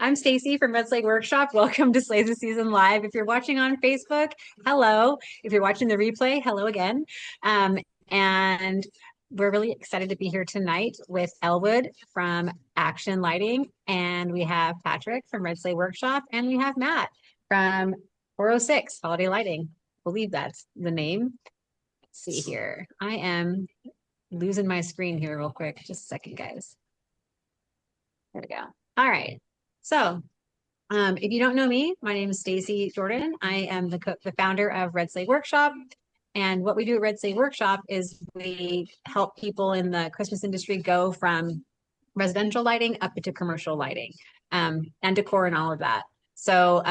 I'm Stacey from Sleigh Workshop. Welcome to Sleighs of Season Live. If you're watching on Facebook, hello. If you're watching the replay, hello again. And we're really excited to be here tonight with Elwood from Action Lighting. And we have Patrick from Sleigh Workshop. And we have Matt from 406 Holiday Lighting. I believe that's the name. Let's see here. I am losing my screen here real quick. Just a second, guys. There we go. All right. So if you don't know me, my name is Stacey Jordan. I am the founder of Sleigh Workshop. And what we do at Sleigh Workshop is we help people in the Christmas industry go from residential lighting up into commercial lighting and decor and all of that. So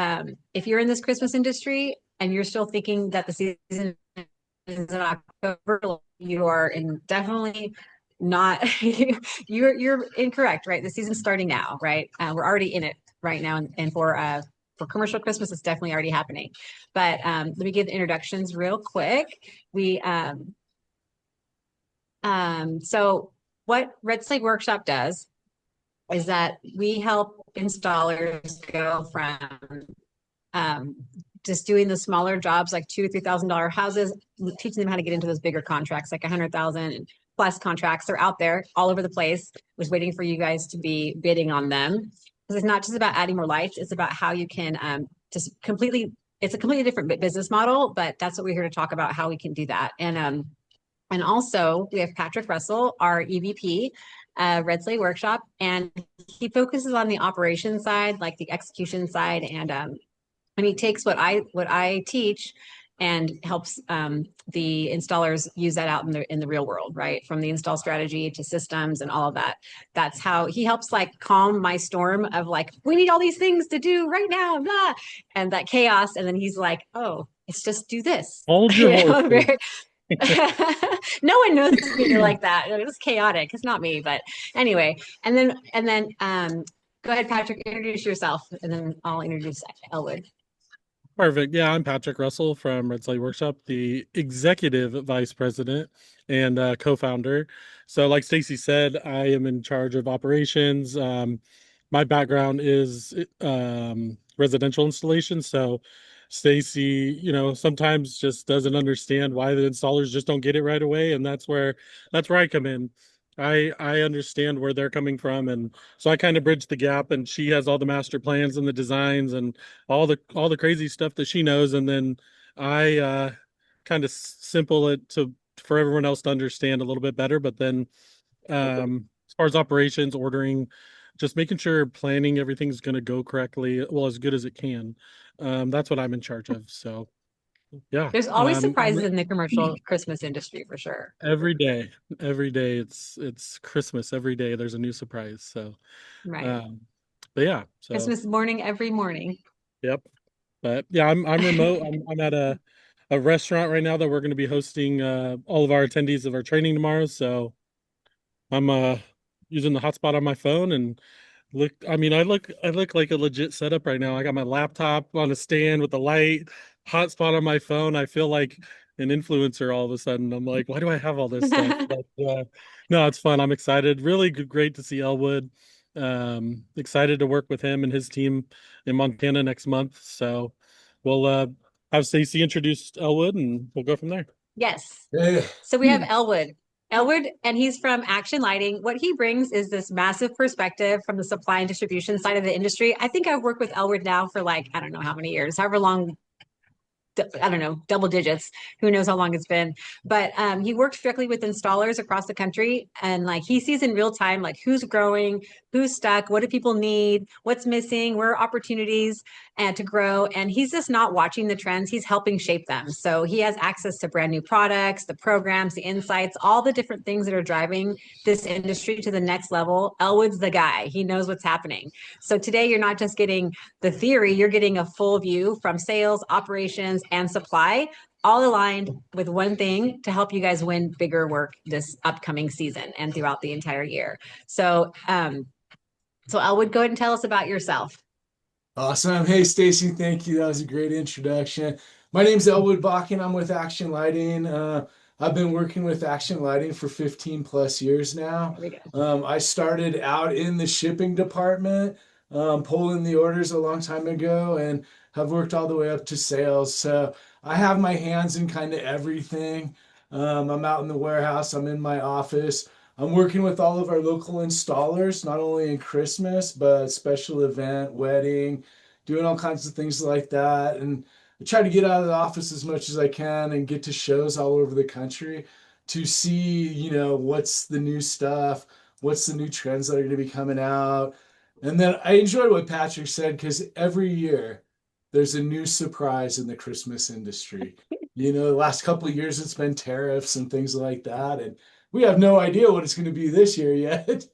if you're in this Christmas industry and you're still thinking that the season is in October, you are definitely not, you're incorrect, right? The season's starting now, right? We're already in it right now. And for commercial Christmas, it's definitely already happening. But let me give the introductions real quick. So what Sleigh Workshop does is that we help installers go from just doing the smaller jobs like $2,000 or $3,000 houses, teaching them how to get into those bigger contracts like 100,000 plus contracts. They're out there all over the place. Was waiting for you guys to be bidding on them. Because it's not just about adding more lights, it's about how you can it's a completely different business model, but that's what we're here to talk about, how we can do that. And also we have Patrick Russell, our EVP, Sleigh Workshop, and he focuses on the operation side, like the execution side, and he takes what I teach and helps the installers use that out in the real world, right? From the install strategy to systems and all of that. That's how he helps like calm my storm of like, we need all these things to do right now, blah, and that chaos. And then he's like, oh, it's just do this. Hold your horses. No one knows me like that. It was chaotic. It's not me, but anyway. And then go ahead, Patrick, introduce yourself, and then I'll introduce Elwood. Perfect. Yeah, I'm Patrick Russell from Sleigh Workshop, the executive vice president and co-founder. So, like Stacey said, I am in charge of operations. My background is residential installation. So, Stacey, sometimes just doesn't understand why the installers just don't get it right away, and that's where I come in. I understand where they're coming from, and so I kind of bridge the gap. And she has all the master plans and the designs and all the crazy stuff that she knows, and then I kind of simple it to for everyone else to understand a little bit better. But then as far as operations, ordering, just making sure planning everything's going to go correctly, well, as good as it can. That's what I'm in charge of. So yeah, There's always surprises in the commercial Christmas industry for sure. every day it's Christmas. Every day there's a new surprise. So Right. but yeah, so Christmas morning, every morning. yep. But yeah, I'm remote. I'm at a restaurant right now that we're going to be hosting all of our attendees of our training tomorrow. So I'm using the hotspot on my phone and I look like a legit setup right now. I got my laptop on a stand with the light, hotspot on my phone. I feel like an influencer all of a sudden. I'm like, why do I have all this stuff? But no, it's fun. I'm excited. Really good, great to see Elwood. Excited to work with him and his team in Montana next month. So we'll have Stacey introduce Elwood and we'll go from there. Yes. Yeah. So we have Elwood. Elwood, and he's from Action Lighting. What he brings is this massive perspective from the supply and distribution side of the industry. I think I've worked with Elwood now for like, I don't know how many years, however long, I don't know, double digits. Who knows how long it's been? But he works directly with installers across the country, and like he sees in real time, like who's growing, who's stuck, what do people need, what's missing, where are opportunities, and to grow. And he's just not watching the trends; he's helping shape them. So he has access to brand new products, the programs, the insights, all the different things that are driving this industry to the next level. Elwood's the guy; he knows what's happening. So today, you're not just getting the theory; you're getting a full view from sales, operations, and supply, all aligned with one thing to help you guys win bigger work this upcoming season and throughout the entire year. So, Elwood, go ahead and tell us about yourself. Awesome. Hey, Stacey, thank you. That was a great introduction. My name's Elwood Bakken. I'm with Action Lighting. I've been working with Action Lighting for 15 plus years now. There we go. I started out in the shipping department. pulling the orders a long time ago and have worked all the way up to sales. So I have my hands in kind of everything. I'm out in the warehouse, I'm in my office. I'm working with all of our local installers, not only in Christmas, but special event, wedding, doing all kinds of things like that. And I try to get out of the office as much as I can and get to shows all over the country to see, what's the new stuff, what's the new trends that are going to be coming out. And then I enjoyed what Patrick said because every year there's a new surprise in the Christmas industry. The last couple of years it's been tariffs and things like that. And we have no idea what it's going to be this year yet.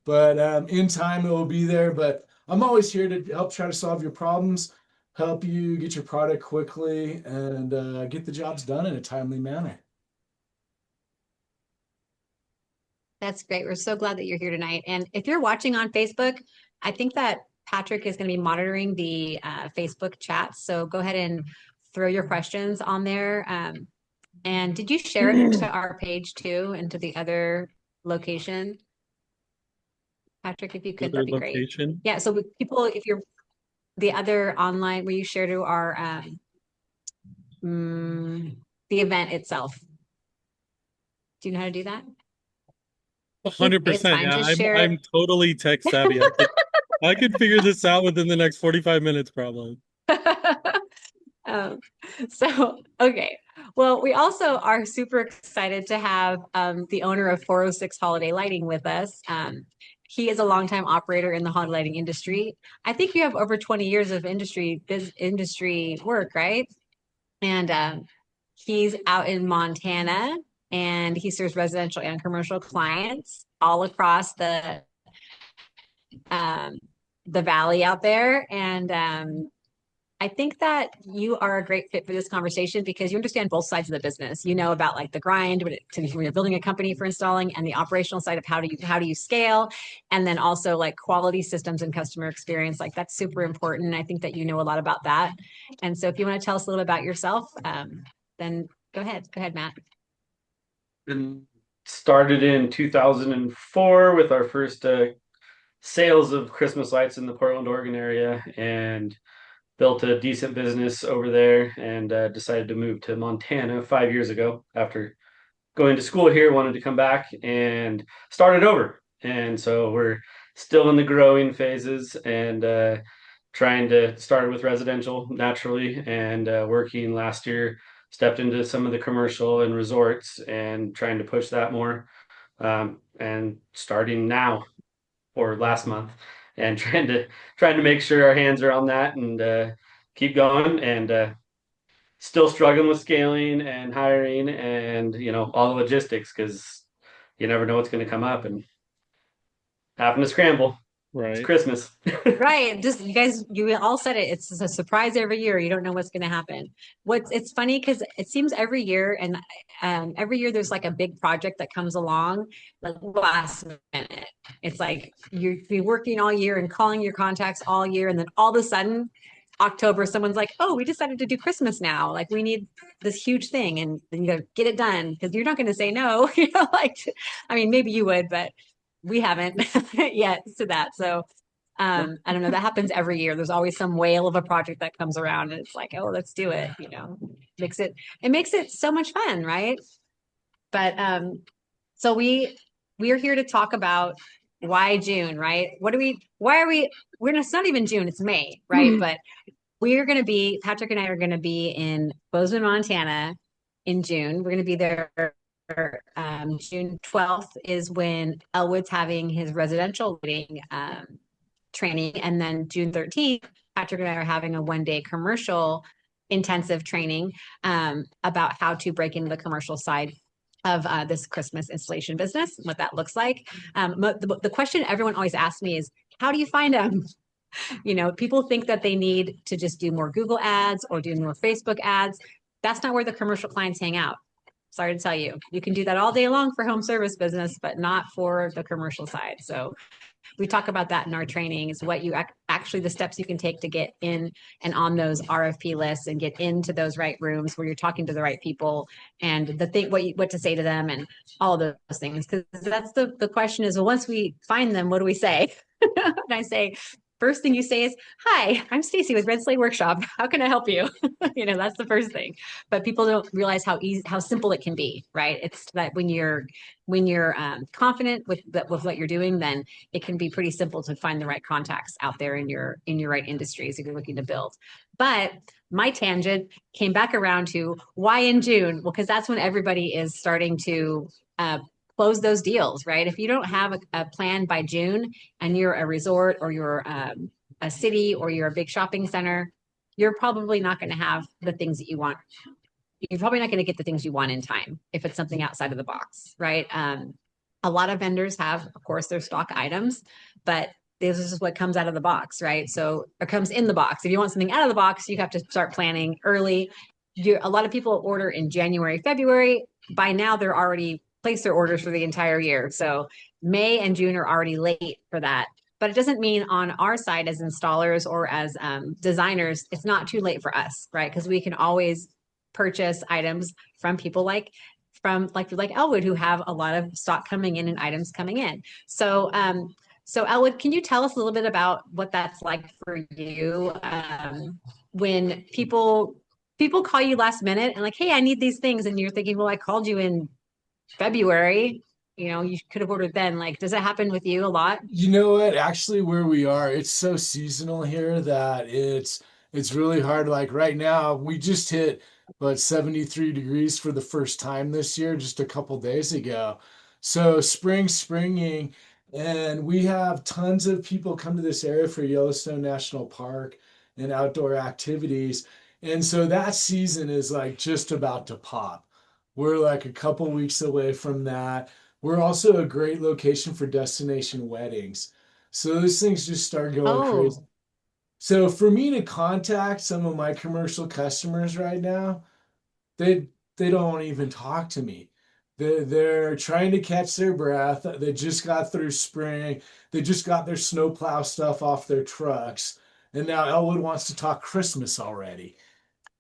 But in time it will be there. But I'm always here to help try to solve your problems, help you get your product quickly, and get the jobs done in a timely manner. That's great. We're so glad that you're here tonight. And if you're watching on Facebook, I think that Patrick is going to be monitoring the Facebook chat. So go ahead and throw your questions on there. And did you share it to our page too and to the other location? Patrick, if you could, Other that'd be great. location. Yeah. So with people, if you're the other online where you share to our the event itself. Do you know how to do that? It's 100%. fine. Yeah, Just share I'm it. totally tech savvy. I could figure this out within the next 45 minutes, probably. Um, okay. Well, we also are super excited to have the owner of 406 Holiday Lighting with us. He is a longtime operator in the holiday lighting industry. I think you have over 20 years of industry work, right? And he's out in Montana and he serves residential and commercial clients all across the valley out there. And I think that you are a great fit for this conversation because you understand both sides of the business. You know about like the grind when you're building a company for installing, and the operational side of how do you scale, and then also like quality systems and customer experience. Like that's super important. I think that you know a lot about that. And so if you want to tell us a little bit about yourself, then go ahead. Go ahead, Matt. Been started in 2004 with our first sales of Christmas lights in the Portland, Oregon area, and built a decent business over there, and decided to move to Montana 5 years ago after going to school here. Wanted to come back and start it over, and so we're still in the growing phases and trying to start with residential naturally, and working last year stepped into some of the commercial and resorts and trying to push that more, and starting now or last month and trying to make sure our hands are on that and keep going, and still struggling with scaling and hiring and all the logistics because you never know what's going to come up and having to scramble. It's Right. Christmas. Right. Just you guys, you all said it. It's a surprise every year. You don't know what's going to happen. It's funny because it seems every year, and every year there's like a big project that comes along, like last minute. It's like you've been working all year and calling your contacts all year, and then all of a sudden, October, someone's like, "Oh, we decided to do Christmas now. Like we need this huge thing," and then you got to get it done because you're not going to say no. Like, I mean, maybe you would, but we haven't yet to that. So. I don't know. That happens every year. There's always some whale of a project that comes around, and it's like, oh, let's do it. It makes it so much fun, right? But so we are here to talk about why June, right? It's not even June, it's May, right? But Patrick and I are gonna be in Bozeman, Montana in June. We're gonna be there. June 12th is when Elwood's having his residential wedding training. And then June 13th, Patrick and I are having a 1-day commercial intensive training about how to break into the commercial side of this Christmas installation business, what that looks like. The question everyone always asks me is, how do you find them? People think that they need to just do more Google ads or do more Facebook ads. That's not where the commercial clients hang out. Sorry to tell you, you can do that all day long for home service business, but not for the commercial side. So we talk about that in our training is what you actually the steps you can take to get in and on those RFP lists and get into those right rooms where you're talking to the right people and what to say to them and all those things. Because that's the question is, well, once we find them, what do we say? And I say, first thing you say is, "Hi, I'm Stacey with Sleigh Workshop. How can I help you?" That's the first thing. But people don't realize how simple it can be, right? It's that when you're confident with what you're doing, then it can be pretty simple to find the right contacts out there in your right industries if you're looking to build. But my tangent came back around to why in June? Well, because that's when everybody is starting to close those deals, right? If you don't have a plan by June and you're a resort or you're a city or you're a big shopping center, you're probably not going to have the things that you want. You're probably not going to get the things you want in time if it's something outside of the box, right? A lot of vendors have, of course, their stock items, but this is what comes out of the box, right? So it comes in the box. If you want something out of the box, you have to start planning early. A lot of people order in January, February. By now, they're already placed their orders for the entire year. So May and June are already late for that. But it doesn't mean on our side as installers or as designers, it's not too late for us, right? Because we can always purchase items from people like Elwood, who have a lot of stock coming in and items coming in. So Elwood, can you tell us a little bit about what that's like for you when people call you last minute and like, "Hey, I need these things," and you're thinking, "Well, I called you in February. You could have ordered then." Like, does it happen with you a lot? You know what? Actually, where we are, it's so seasonal here that it's really hard. Like right now, we just hit 73 degrees for the first time this year, just a couple days ago. So springing, and we have tons of people come to this area for Yellowstone National Park and outdoor activities. And so that season is like just about to pop. We're like a couple weeks away from that. We're also a great location for destination weddings. So those things just start going crazy. Oh, So for me to contact some of my commercial customers right now, they don't even talk to me. They're trying to catch their breath. They just got through spring. They just got their snowplow stuff off their trucks. And now Elwood wants to talk Christmas already.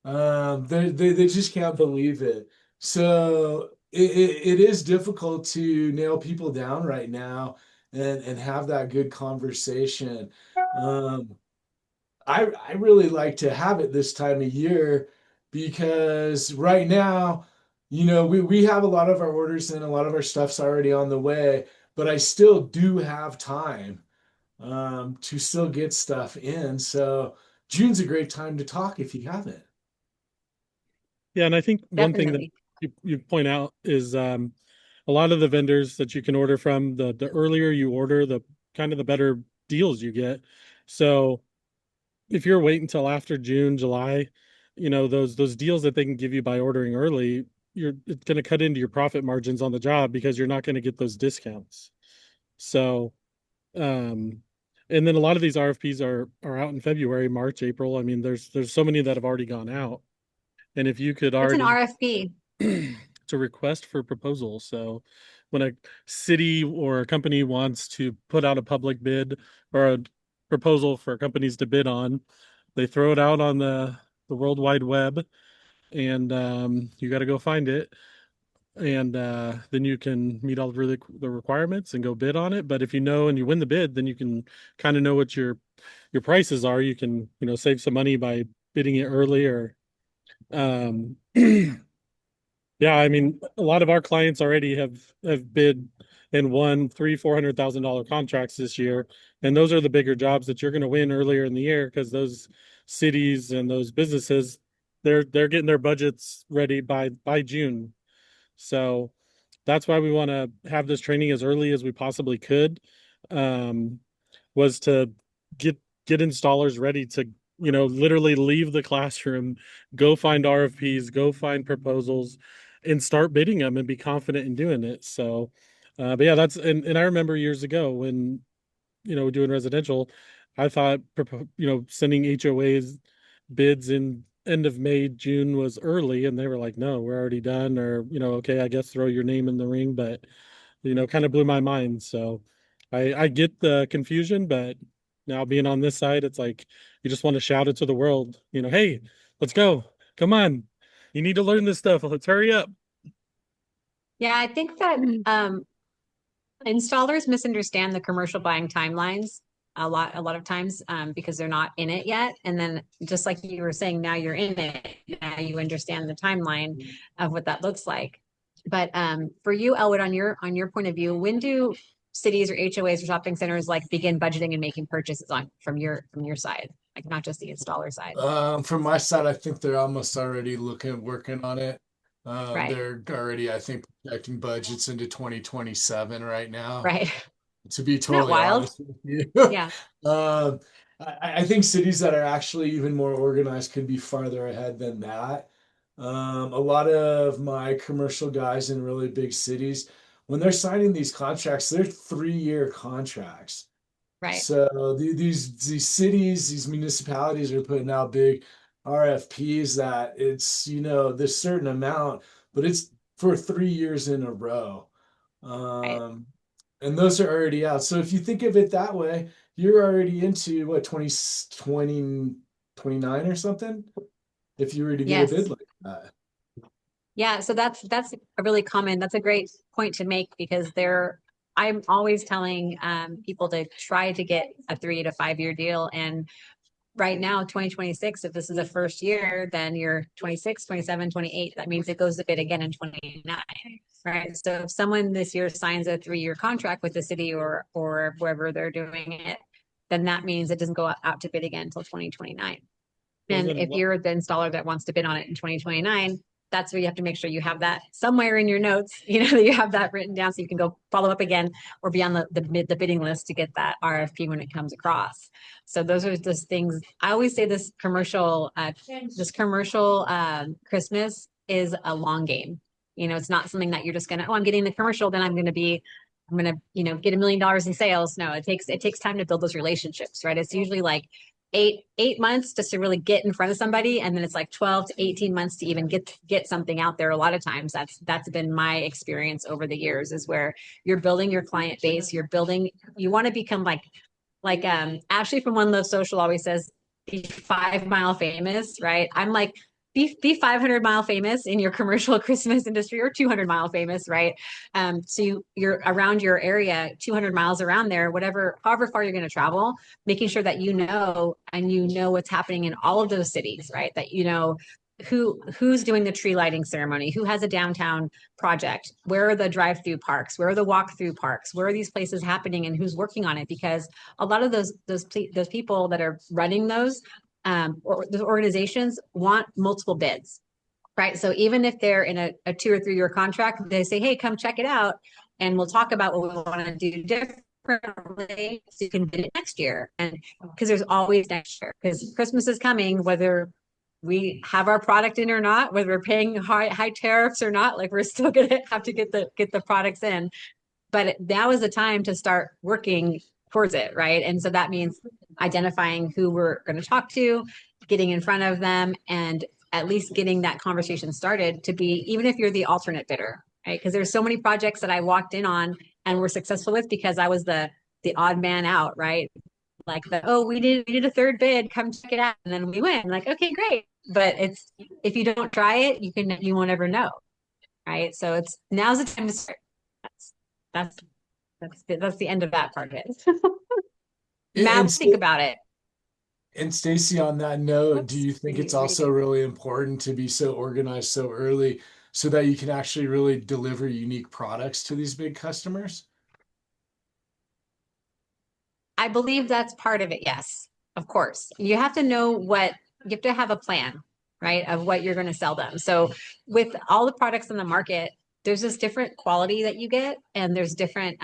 They just can't believe it. So it is difficult to nail people down right now and have that good conversation. Um, I really like to have it this time of year because right now, we have a lot of our orders and a lot of our stuff's already on the way, but I still do have time to still get stuff in. So June's a great time to talk if you haven't. Yeah, and I think one thing that definitely. you point out is a lot of the vendors that you can order from, the earlier you order, the kind of the better deals you get. So if you're waiting until after June, July, those deals that they can give you by ordering early, it's going to cut into your profit margins on the job because you're not going to get those discounts. So, um, and then a lot of these RFPs are out in February, March, April. I mean, there's so many that have already gone out. And if you could What's an already RFP? it's a request for proposal. So when a city or a company wants to put out a public bid or a proposal for companies to bid on, they throw it out on the World Wide Web, and you got to go find it. And then you can meet all the requirements and go bid on it. But if you know and you win the bid, then you can kind of know what your prices are. You can save some money by bidding it early or um yeah, I mean, a lot of our clients already have bid and won $300,000-$400,000 contracts this year, and those are the bigger jobs that you're going to win earlier in the year because those cities and those businesses they're getting their budgets ready by June. So that's why we want to have this training as early as we possibly could. Um, was to get get installers ready to literally leave the classroom, go find RFPs, go find proposals, and start bidding them and be confident in doing it. So but yeah, and I remember years ago when doing residential, I thought sending HOAs bids in end of May, June was early, and they were like, no, we're already done, or okay, I guess throw your name in the ring. But kind of blew my mind. So I get the confusion, but now being on this side, it's like you just want to shout it to the world, hey, let's go. Come on. You need to learn this stuff. Let's hurry up. Yeah, I think that installers misunderstand the commercial buying timelines. a lot of times because they're not in it yet. And then just like you were saying, now you're in it. Now you understand the timeline of what that looks like. But for you, Elwood, on your point of view, when do cities or HOAs or shopping centers like begin budgeting and making purchases on from your side, like not just the installer side? From my side, I think they're almost already working on it. Right, They're already, I think, projecting budgets into 2027 right now, right. to be Isn't that totally wild? honest with you. Yeah, Um, I think cities that are actually even more organized could be farther ahead than that. A lot of my commercial guys in really big cities, when they're signing these contracts, they're 3-year contracts. right. So these cities, these municipalities are putting out big RFPs that it's, this certain amount, but it's for 3 years in a row. Right. Um, and those are already out. So if you think of it that way, you're already into what, 2029 or something? If you were to get a bid Yes. like that. Yeah, so that's a really common, that's a great point to make because I'm always telling people to try to get a 3 to 5 year deal. And right now, 2026, if this is the first year, then you're 26, 27, 28. That means it goes to bid again in 29, right? So if someone this year signs a 3-year contract with the city or wherever they're doing it, then that means it doesn't go out to bid again until 2029. Well, And then if what? you're the installer that wants to bid on it in 2029, that's where you have to make sure you have that somewhere in your notes, that you have that written down so you can go follow up again or be on the bidding list to get that RFP when it comes across. So those are just things. I always say this commercial Christmas is a long game. It's not something that you're just gonna, I'm getting the commercial, then I'm gonna get $1 million in sales. No, it takes time to build those relationships, right? It's usually like eight months just to really get in front of somebody, and then it's like 12 to 18 months to even get something out there. A lot of times that's been my experience over the years, is where you're building your client base, you want to become like Ashley from One Love Social always says, be 5 mile famous, right? I'm like, be 500 mile famous in your commercial Christmas industry, or 200 mile famous, right? So you're around your area, 200 miles around there, however far you're going to travel, making sure that you know what's happening in all of those cities, right? That who's doing the tree lighting ceremony, who has a downtown project, where are the drive-through parks, where are the walk-through parks, where are these places happening, and who's working on it? Because a lot of those people that are running or those organizations want multiple bids, right? So even if they're in a 2 or 3 year contract, they say, hey, come check it out, and we'll talk about what we want to do differently so you can bid it next year. And because there's always next year, because Christmas is coming, whether we have our product in or not, whether we're paying high tariffs or not, like we're still gonna have to get the products in. But now is the time to start working towards it, right? And so that means identifying who we're going to talk to, getting in front of them, and at least getting that conversation started to be, even if you're the alternate bidder, right? Because there's so many projects that I walked in on and were successful with because I was the odd man out, right? Like we did a third bid, come check it out, and then we win. Like, okay, great. But it's, if you don't try it, you won't ever know, right? So now's the time to start. That's that's the end of that part of it. Matt, And think about it. and Stacey, on that note, do Whoops, you think it's also really important to be so organized so early so that you can actually really deliver unique products to these big customers? I believe that's part of it. Yes, of course. You have to you have to have a plan, right, of what you're going to sell them. So with all the products in the market, there's this different quality that you get, and there's different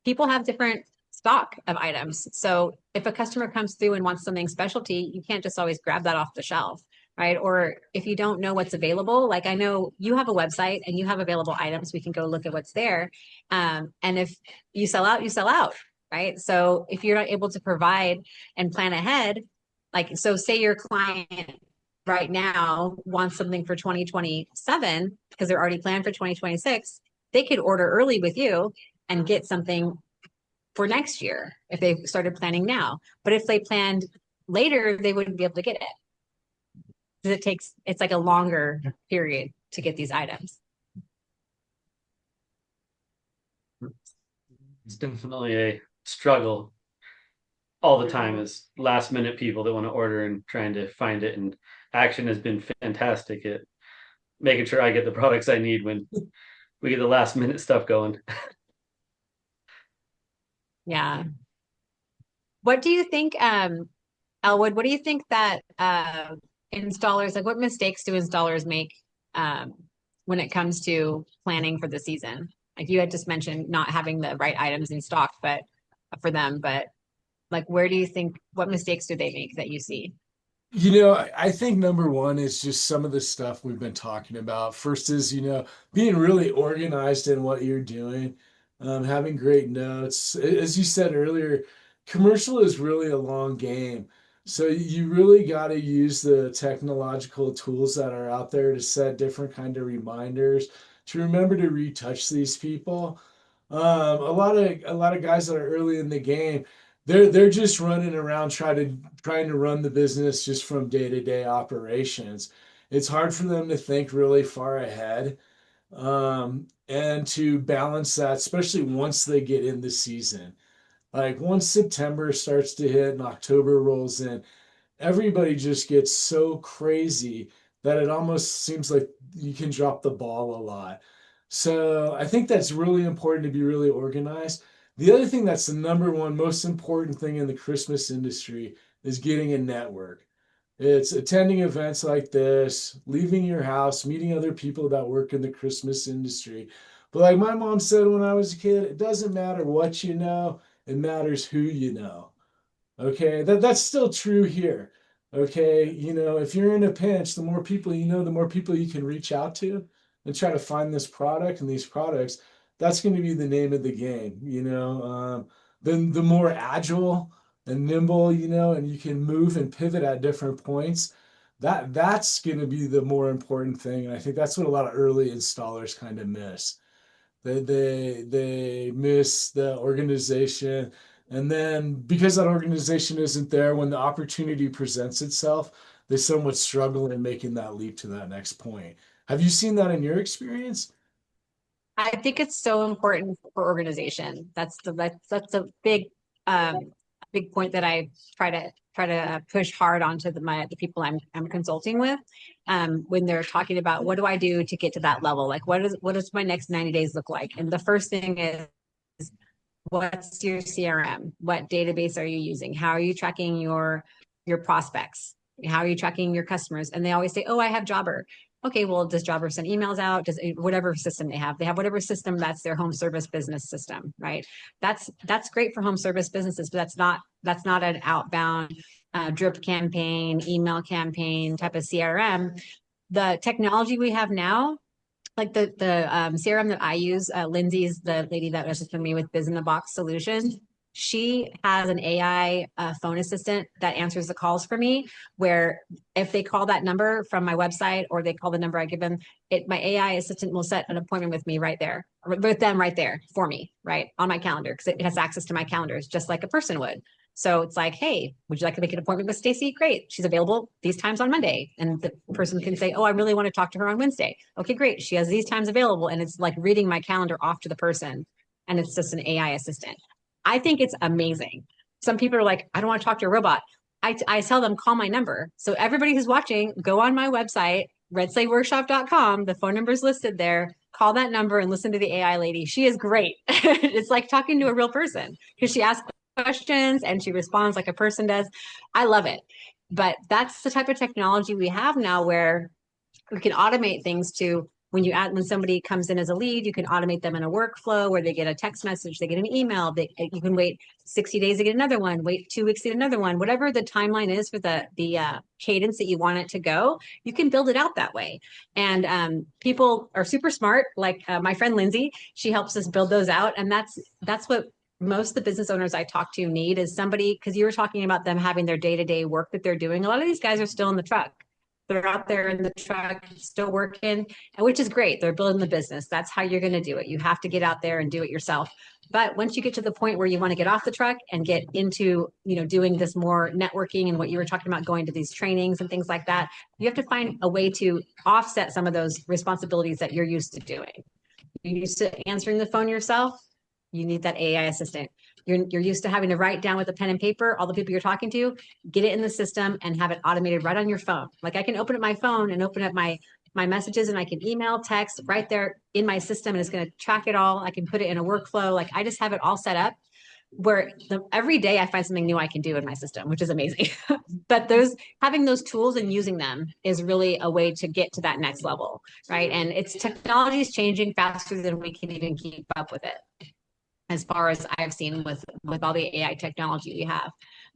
people have different stock of items. So if a customer comes through and wants something specialty, you can't just always grab that off the shelf, right? Or if you don't know what's available, like I know you have a website and you have available items, we can go look at what's there. And if you sell out, you sell out, right? So if you're not able to provide and plan ahead, like, so say your client right now wants something for 2027 because they're already planned for 2026, they could order early with you and get something for next year if they started planning now. But if they planned later, they wouldn't be able to get it. Because it's like a longer period to get these items. It's definitely a struggle. all the time is last minute people that want to order and trying to find it. And Action has been fantastic at making sure I get the products I need when we get the last minute stuff going. Yeah. What do you think, Elwood, what do you think that installers, like what mistakes do installers make um, when it comes to planning for the season? Like you had just mentioned not having the right items in stock, but for them, but like where do you think, what mistakes do they make that you see? I think number one is just some of the stuff we've been talking about. First is, being really organized in what you're doing, having great notes. As you said earlier, commercial is really a long game. So you really got to use the technological tools that are out there to set different kind of reminders, to remember to retouch these people. A lot of guys that are early in the game, they're just running around trying to run the business just from day-to-day operations. It's hard for them to think really far ahead, and to balance that, especially once they get in the season. Like once September starts to hit and October rolls in, everybody just gets so crazy that it almost seems like you can drop the ball a lot. So I think that's really important to be really organized. The other thing that's the number one most important thing in the Christmas industry is getting a network. It's attending events like this, leaving your house, meeting other people that work in the Christmas industry. But like my mom said when I was a kid, it doesn't matter what you know, it matters who you know. Okay, that's still true here. Okay, if you're in a pinch, the more people you know, the more people you can reach out to and try to find this product and these products. That's going to be the name of the game. Then the more agile and nimble, and you can move and pivot at different points. That's going to be the more important thing, and I think that's what a lot of early installers kind of miss. They miss the organization, and then because that organization isn't there when the opportunity presents itself, they somewhat struggle in making that leap to that next point. Have you seen that in your experience? I think it's so important for organization. That's a big point that I try to push hard onto the people I'm consulting with when they're talking about what do I do to get to that level? Like what does my next 90 days look like? And the first thing is what's your CRM? What database are you using? How are you tracking your prospects? How are you tracking your customers? And they always say, "Oh, I have Jobber." Okay, well, does Jobber send emails out? Does whatever system they have? They have whatever system that's their home service business system, right? That's great for home service businesses, but that's not an outbound drip campaign, email campaign type of CRM. The technology we have now, like the CRM that I use, Lindsay's the lady that assisted me with Biz in the Box Solutions. She has an AI phone assistant that answers the calls for me. Where if they call that number from my website or they call the number I give them, my AI assistant will set an appointment with me right there, with them right there for me, right on my calendar because it has access to my calendars just like a person would. So it's like, hey, would you like to make an appointment with Stacey? Great. She's available these times on Monday. And the person can say, oh, I really want to talk to her on Wednesday. Okay, great. She has these times available. And it's like reading my calendar off to the person. And it's just an AI assistant. I think it's amazing. Some people are like, I don't want to talk to a robot. I tell them, call my number. So everybody who's watching, go on my website, redsleigh-workshop.com. The phone number is listed there. Call that number and listen to the AI lady. She is great. It's like talking to a real person because she asks questions and she responds like a person does. I love it. But that's the type of technology we have now where we can automate things to when somebody comes in as a lead, you can automate them in a workflow where they get a text message, they get an email, you can wait 60 days to get another one, wait 2 weeks to get another one, whatever the timeline is for the cadence that you want it to go, you can build it out that way. And people are super smart, like my friend Lindsay, she helps us build those out. And that's what most of the business owners I talk to need is somebody, because you were talking about them having their day-to-day work that they're doing. A lot of these guys are still in the truck. They're out there in the truck still working, which is great. They're building the business. That's how you're going to do it. You have to get out there and do it yourself. But once you get to the point where you want to get off the truck and get into, doing this more networking and what you were talking about, going to these trainings and things like that, you have to find a way to offset some of those responsibilities that you're used to doing. You're used to answering the phone yourself. You need that AI assistant. you're used to having to write down with a pen and paper all the people you're talking to, get it in the system and have it automated right on your phone. Like I can open up my phone and open up my messages, and I can email, text right there in my system, and it's going to track it all. I can put it in a workflow. Like I just have it all set up where every day I find something new I can do in my system, which is amazing. But having those tools and using them is really a way to get to that next level, right? And technology is changing faster than we can even keep up with it, as far as I've seen with all the AI technology we have.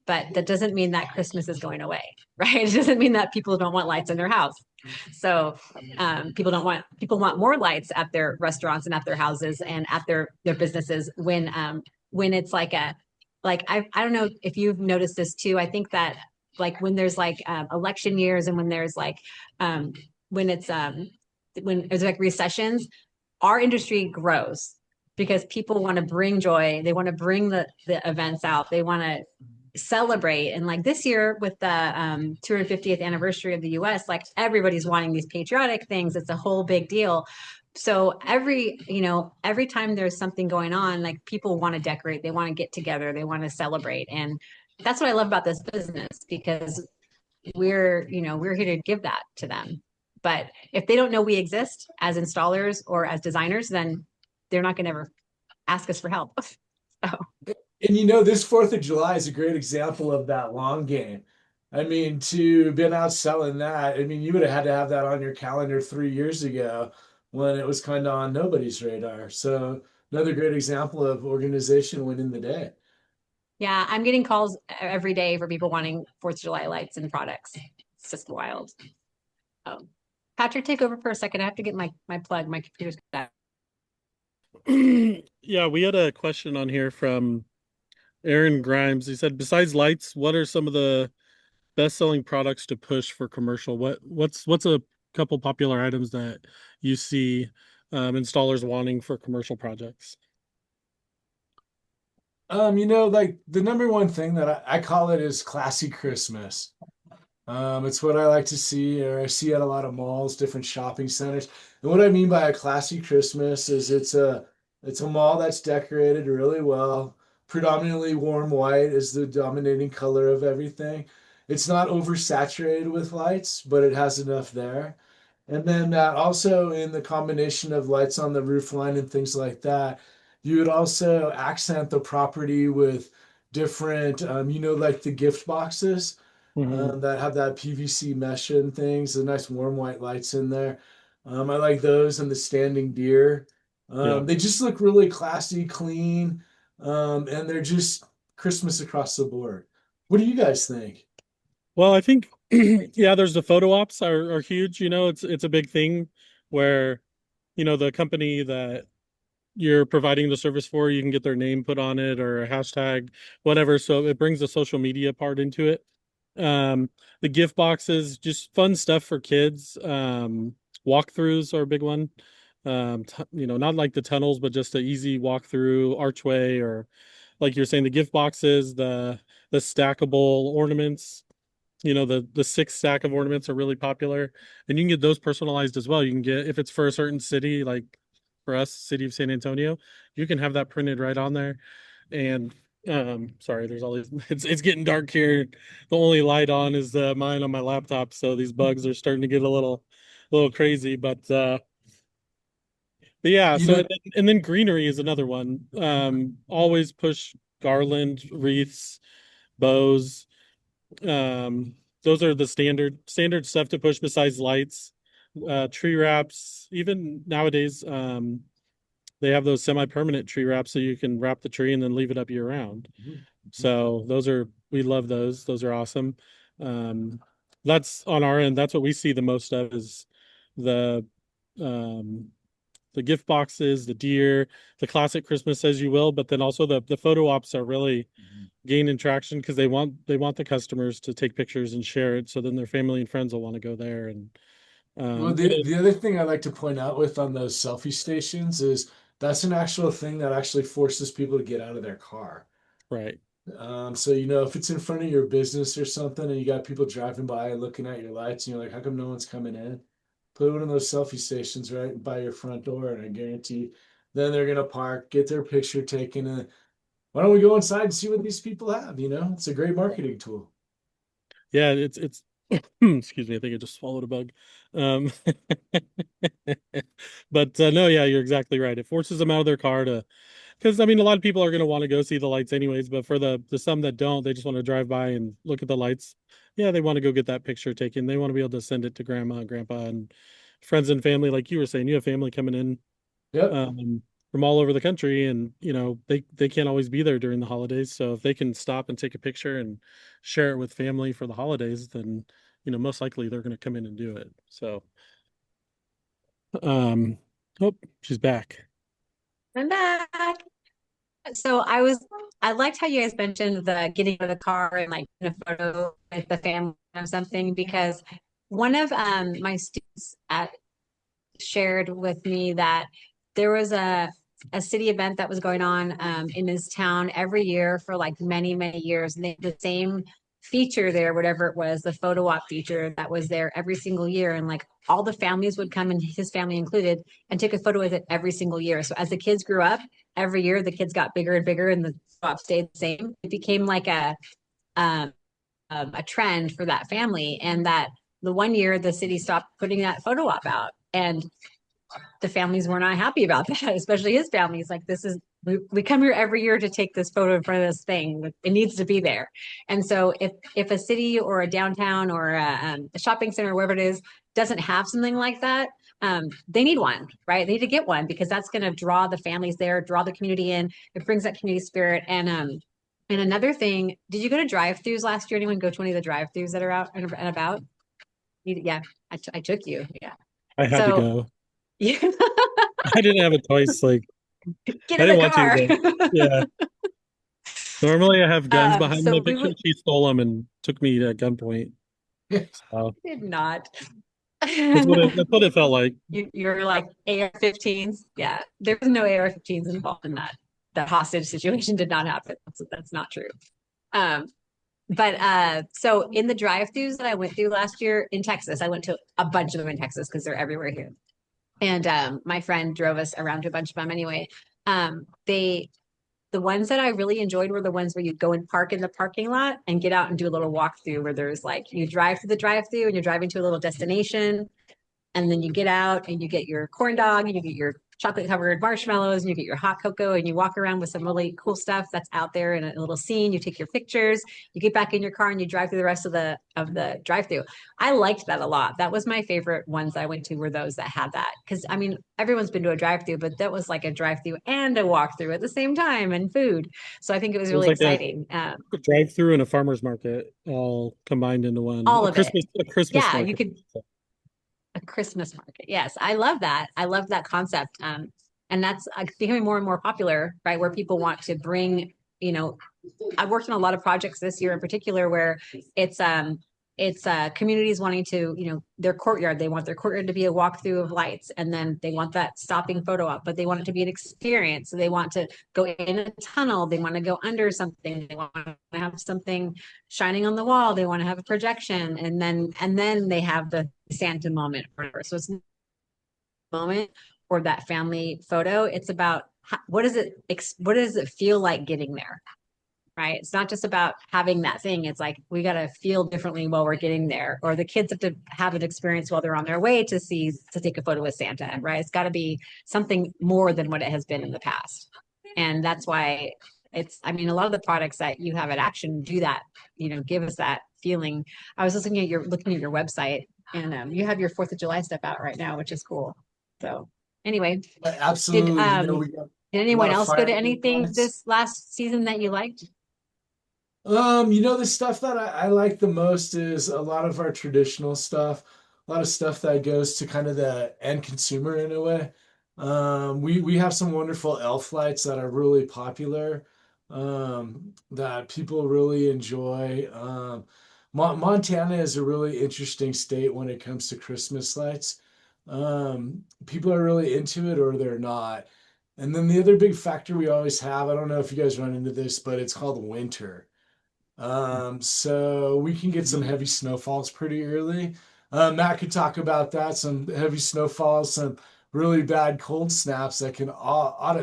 But that doesn't mean that Christmas is going away, right? It doesn't mean that people don't want lights in their house. So people want more lights at their restaurants and at their houses and at their businesses when it's like I don't know if you've noticed this too. I think that like when there's like election years and when there's like when there's like recessions, our industry grows because people want to bring joy. They want to bring the events out. They want to celebrate. And like this year with the 250th anniversary of the US, like everybody's wanting these patriotic things. It's a whole big deal. So every time there's something going on, like people want to decorate, they want to get together, they want to celebrate. And that's what I love about this business, because we're here to give that to them. But if they don't know we exist as installers or as designers, then they're not going to ever ask us for help. So. And this 4th of July is a great example of that long game. I mean, to been out selling that, I mean, you would have had to have that on your calendar 3 years ago when it was kind of on nobody's radar. So another great example of organization winning the day. Yeah, I'm getting calls every day for people wanting 4th of July lights and products. It's just wild. Patrick, take over for a second. I have to get my plug. My computer's got. Yeah, we had a question on here from Aaron Grimes. He said, besides lights, what are some of the best-selling products to push for commercial? What's a couple popular items that you see installers wanting for commercial projects? Like the number one thing that I call it is classy Christmas. It's what I like to see, or I see at a lot of malls, different shopping centers. And what I mean by a classy Christmas is it's a mall that's decorated really well. Predominantly warm white is the dominating color of everything. It's not oversaturated with lights, but it has enough there. And then that also in the combination of lights on the roof line and things like that, you would also accent the property with different, like the gift boxes Mhm. that have that PVC mesh and things, the nice warm white lights in there. I like those and the standing deer. Yeah. They just look really classy, clean, and they're just Christmas across the board. What do you guys think? Well, I think yeah, there's the photo ops are huge. It's a big thing where, the company that you're providing the service for, you can get their name put on it or a hashtag, whatever. So it brings the social media part into it. Um, the gift boxes, just fun stuff for kids. Walkthroughs are a big one. Not like the tunnels, but just an easy walkthrough archway, or like you're saying, the gift boxes, the stackable ornaments. The 6 stack of ornaments are really popular, and you can get those personalized as well. You can get, if it's for a certain city, like for us, city of San Antonio, you can have that printed right on there. And sorry, there's all these, it's getting dark here. The only light on is mine on my laptop, so these bugs are starting to get a little crazy. But yeah, You so know, and then greenery is another one. Always push garland, wreaths, bows. Those are the standard stuff to push besides lights. Tree wraps, even nowadays, they have those semi-permanent tree wraps so you can wrap the tree and then leave it up year round. So we love those. Those are awesome. Um, that's on our end. That's what we see the most of is the um the gift boxes, the deer, the classic Christmas as you will, but then also the photo ops are really gaining traction because they want the customers to take pictures and share it, so then their family and friends will want to go there. And well, the other thing I like to point out with on those selfie stations is that's an actual thing that actually forces people to get out of their car. right. So if it's in front of your business or something and you got people driving by and looking at your lights and you're like, how come no one's coming in? Put one of those selfie stations right by your front door, and I guarantee then they're gonna park, get their picture taken, and why don't we go inside and see what these people have? It's a great marketing tool. Yeah, it's excuse me, I think I just swallowed a bug. Um, but no, yeah, you're exactly right. It forces them out of their car to, because I mean, a lot of people are going to want to go see the lights anyways, but for the some that don't, they just want to drive by and look at the lights. Yeah, they want to go get that picture taken. They want to be able to send it to grandma and grandpa and friends and family. Like you were saying, you have family coming in Yep. from all over the country, and they can't always be there during the holidays. So if they can stop and take a picture and share it with family for the holidays, then most likely they're going to come in and do it. So um oh, she's back. I'm back. So I liked how you guys mentioned the getting out of the car and like in a photo with the family or something, because one of my students at shared with me that there was a city event that was going on in his town every year for like many, many years. And they had the same feature there, whatever it was, the photo op feature that was there every single year. And like all the families would come, and his family included, and take a photo with it every single year. So as the kids grew up, every year the kids got bigger and bigger and the op stayed the same. It became like um, a trend for that family. And that the one year the city stopped putting that photo op out. And the families were not happy about that, especially his families. Like, we come here every year to take this photo in front of this thing. It needs to be there. And so if a city or a downtown or a shopping center, wherever it is, doesn't have something like that, they need one, right? They need to get one, because that's going to draw the families there, draw the community in. It brings that community spirit. And another thing, did you go to drive-throughs last year? Anyone go to any of the drive-throughs that are out and about? Yeah, I took you. Yeah. I had to So go. yeah. I didn't have a choice. Like, Get I in didn't the want to, car. but yeah. Normally I have guns behind So my we picture. would She stole them and took me to gunpoint. So did not. that's what it felt like. You're like AR-15s. Yeah, there was no AR-15s involved in that. That hostage situation did not happen. That's not true. Um, but so in the drive-throughs that I went through last year in Texas, I went to a bunch of them in Texas because they're everywhere here. And my friend drove us around to a bunch of them anyway. They The ones that I really enjoyed were the ones where you go and park in the parking lot and get out and do a little walkthrough, where there's like you drive through the drive-through and you're driving to a little destination, and then you get out and you get your corn dog and you get your chocolate covered marshmallows and you get your hot cocoa and you walk around with some really cool stuff that's out there in a little scene. You take your pictures, you get back in your car and you drive through the rest of the drive through. I liked that a lot. That was my favorite ones I went to, were those that had that. Because I mean, everyone's been to a drive through, but that was like a drive through and a walk through at the same time, and food. So I think it was It was really like exciting. a drive-through and a farmer's market all combined into one. All A of it. Christmas Yeah, you market. could. A Christmas market. Yes, I love that. I love that concept. And that's becoming more and more popular, right? Where people want to bring, I've worked on a lot of projects this year in particular where it's communities wanting to, their courtyard. They want their courtyard to be a walkthrough of lights, and then they want that stopping photo op, but they want it to be an experience. So they want to go in a tunnel. They want to go under something. They want to have something shining on the wall. They want to have a projection, and then they have the Santa moment. So it's moment or that family photo. It's about what does it feel like getting there, right? It's not just about having that thing. It's like we got to feel differently while we're getting there, or the kids have to have an experience while they're on their way to take a photo with Santa, right? It's got to be something more than what it has been in the past. And that's why I mean, a lot of the products that you have at Action do that, give us that feeling. I was looking at your website, and you have your 4th of July stuff out right now, which is cool. So anyway, Absolutely. We got did a anyone lot of else go to fire anything lights. this last season that you liked? The stuff that I like the most is a lot of our traditional stuff, a lot of stuff that goes to kind of the end consumer in a way. We have some wonderful elf lights that are really popular, that people really enjoy. Montana is a really interesting state when it comes to Christmas lights. People are really into it or they're not. And then the other big factor we always have, I don't know if you guys run into this, but it's called winter. So we can get some heavy snowfalls pretty early. Matt could talk about that, some heavy snowfalls, some really bad cold snaps that can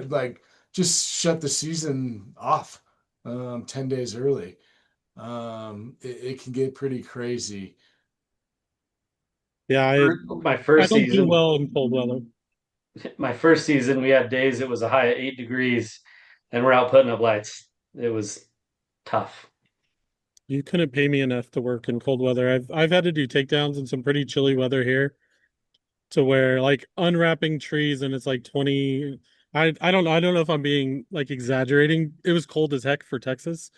like just shut the season off. 10 days early. It can get pretty crazy. Yeah, My I first don't do season, well in cold weather. we had days it was a high of 8 degrees, and we're out putting up lights. It was tough. You couldn't pay me enough to work in cold weather. I've had to do takedowns in some pretty chilly weather here, to where like unwrapping trees and it's like 20. I don't know if I'm being like exaggerating. It was cold as heck for Texas,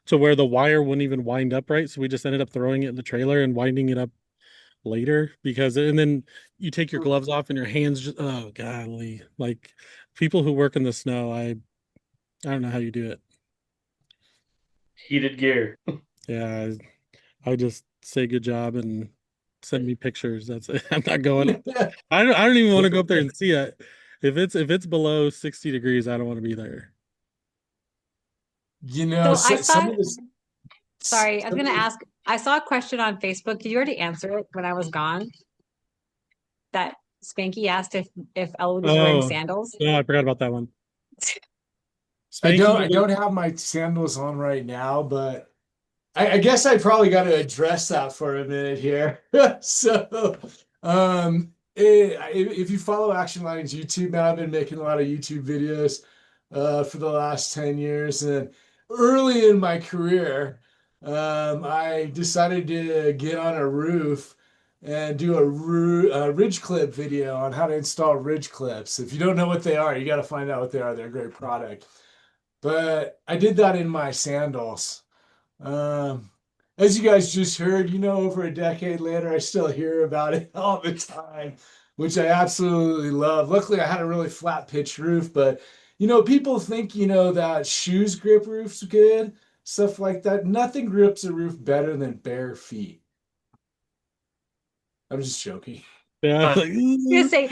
to where the wire wouldn't even wind up right. So we just ended up throwing it in the trailer and winding it up later, because and then you take your gloves off and your hands just, oh golly. Like people who work in the snow, I don't know how you do it. Heated gear. Yeah, I just say good job and send me pictures. That's it. I'm not going. I don't even want to go up there and see it. If it's below 60 degrees, I don't want to be there. So I So, saw, some of this, sorry, I was some going of to the, ask, I saw a question on Facebook. Did you already answer it when I was gone? That Spanky asked if Elwood was wearing Oh, sandals. no, I forgot about that one. I Spanky, don't have my sandals on right now, but I guess I probably got to address that for a minute here. So, if you follow Action Lions YouTube, man, I've been making a lot of YouTube videos for the last 10 years. And early in my career, I decided to get on a roof and do a ridge clip video on how to install ridge clips. If you don't know what they are, you got to find out what they are. They're a great product. But I did that in my sandals. Um, as you guys just heard, over a decade later, I still hear about it all the time, which I absolutely love. Luckily, I had a really flat pitch roof, but people think, that shoes grip roofs good, stuff like that. Nothing grips a roof better than bare feet. I'm just joking. yeah, Uh, like, I'm gonna say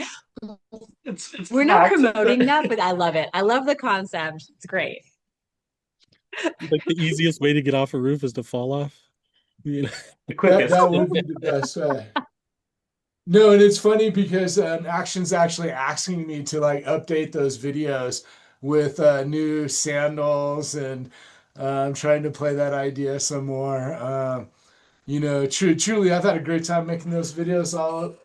it's we're not fact. promoting that, but I love it. I love the concept. It's great. like the easiest way to get off a roof is to fall off. You know? The That quickest. that would be the best way. No, and it's funny because Action's actually asking me to like update those videos with new sandals, and I'm trying to play that idea some more. Truly, I've had a great time making those videos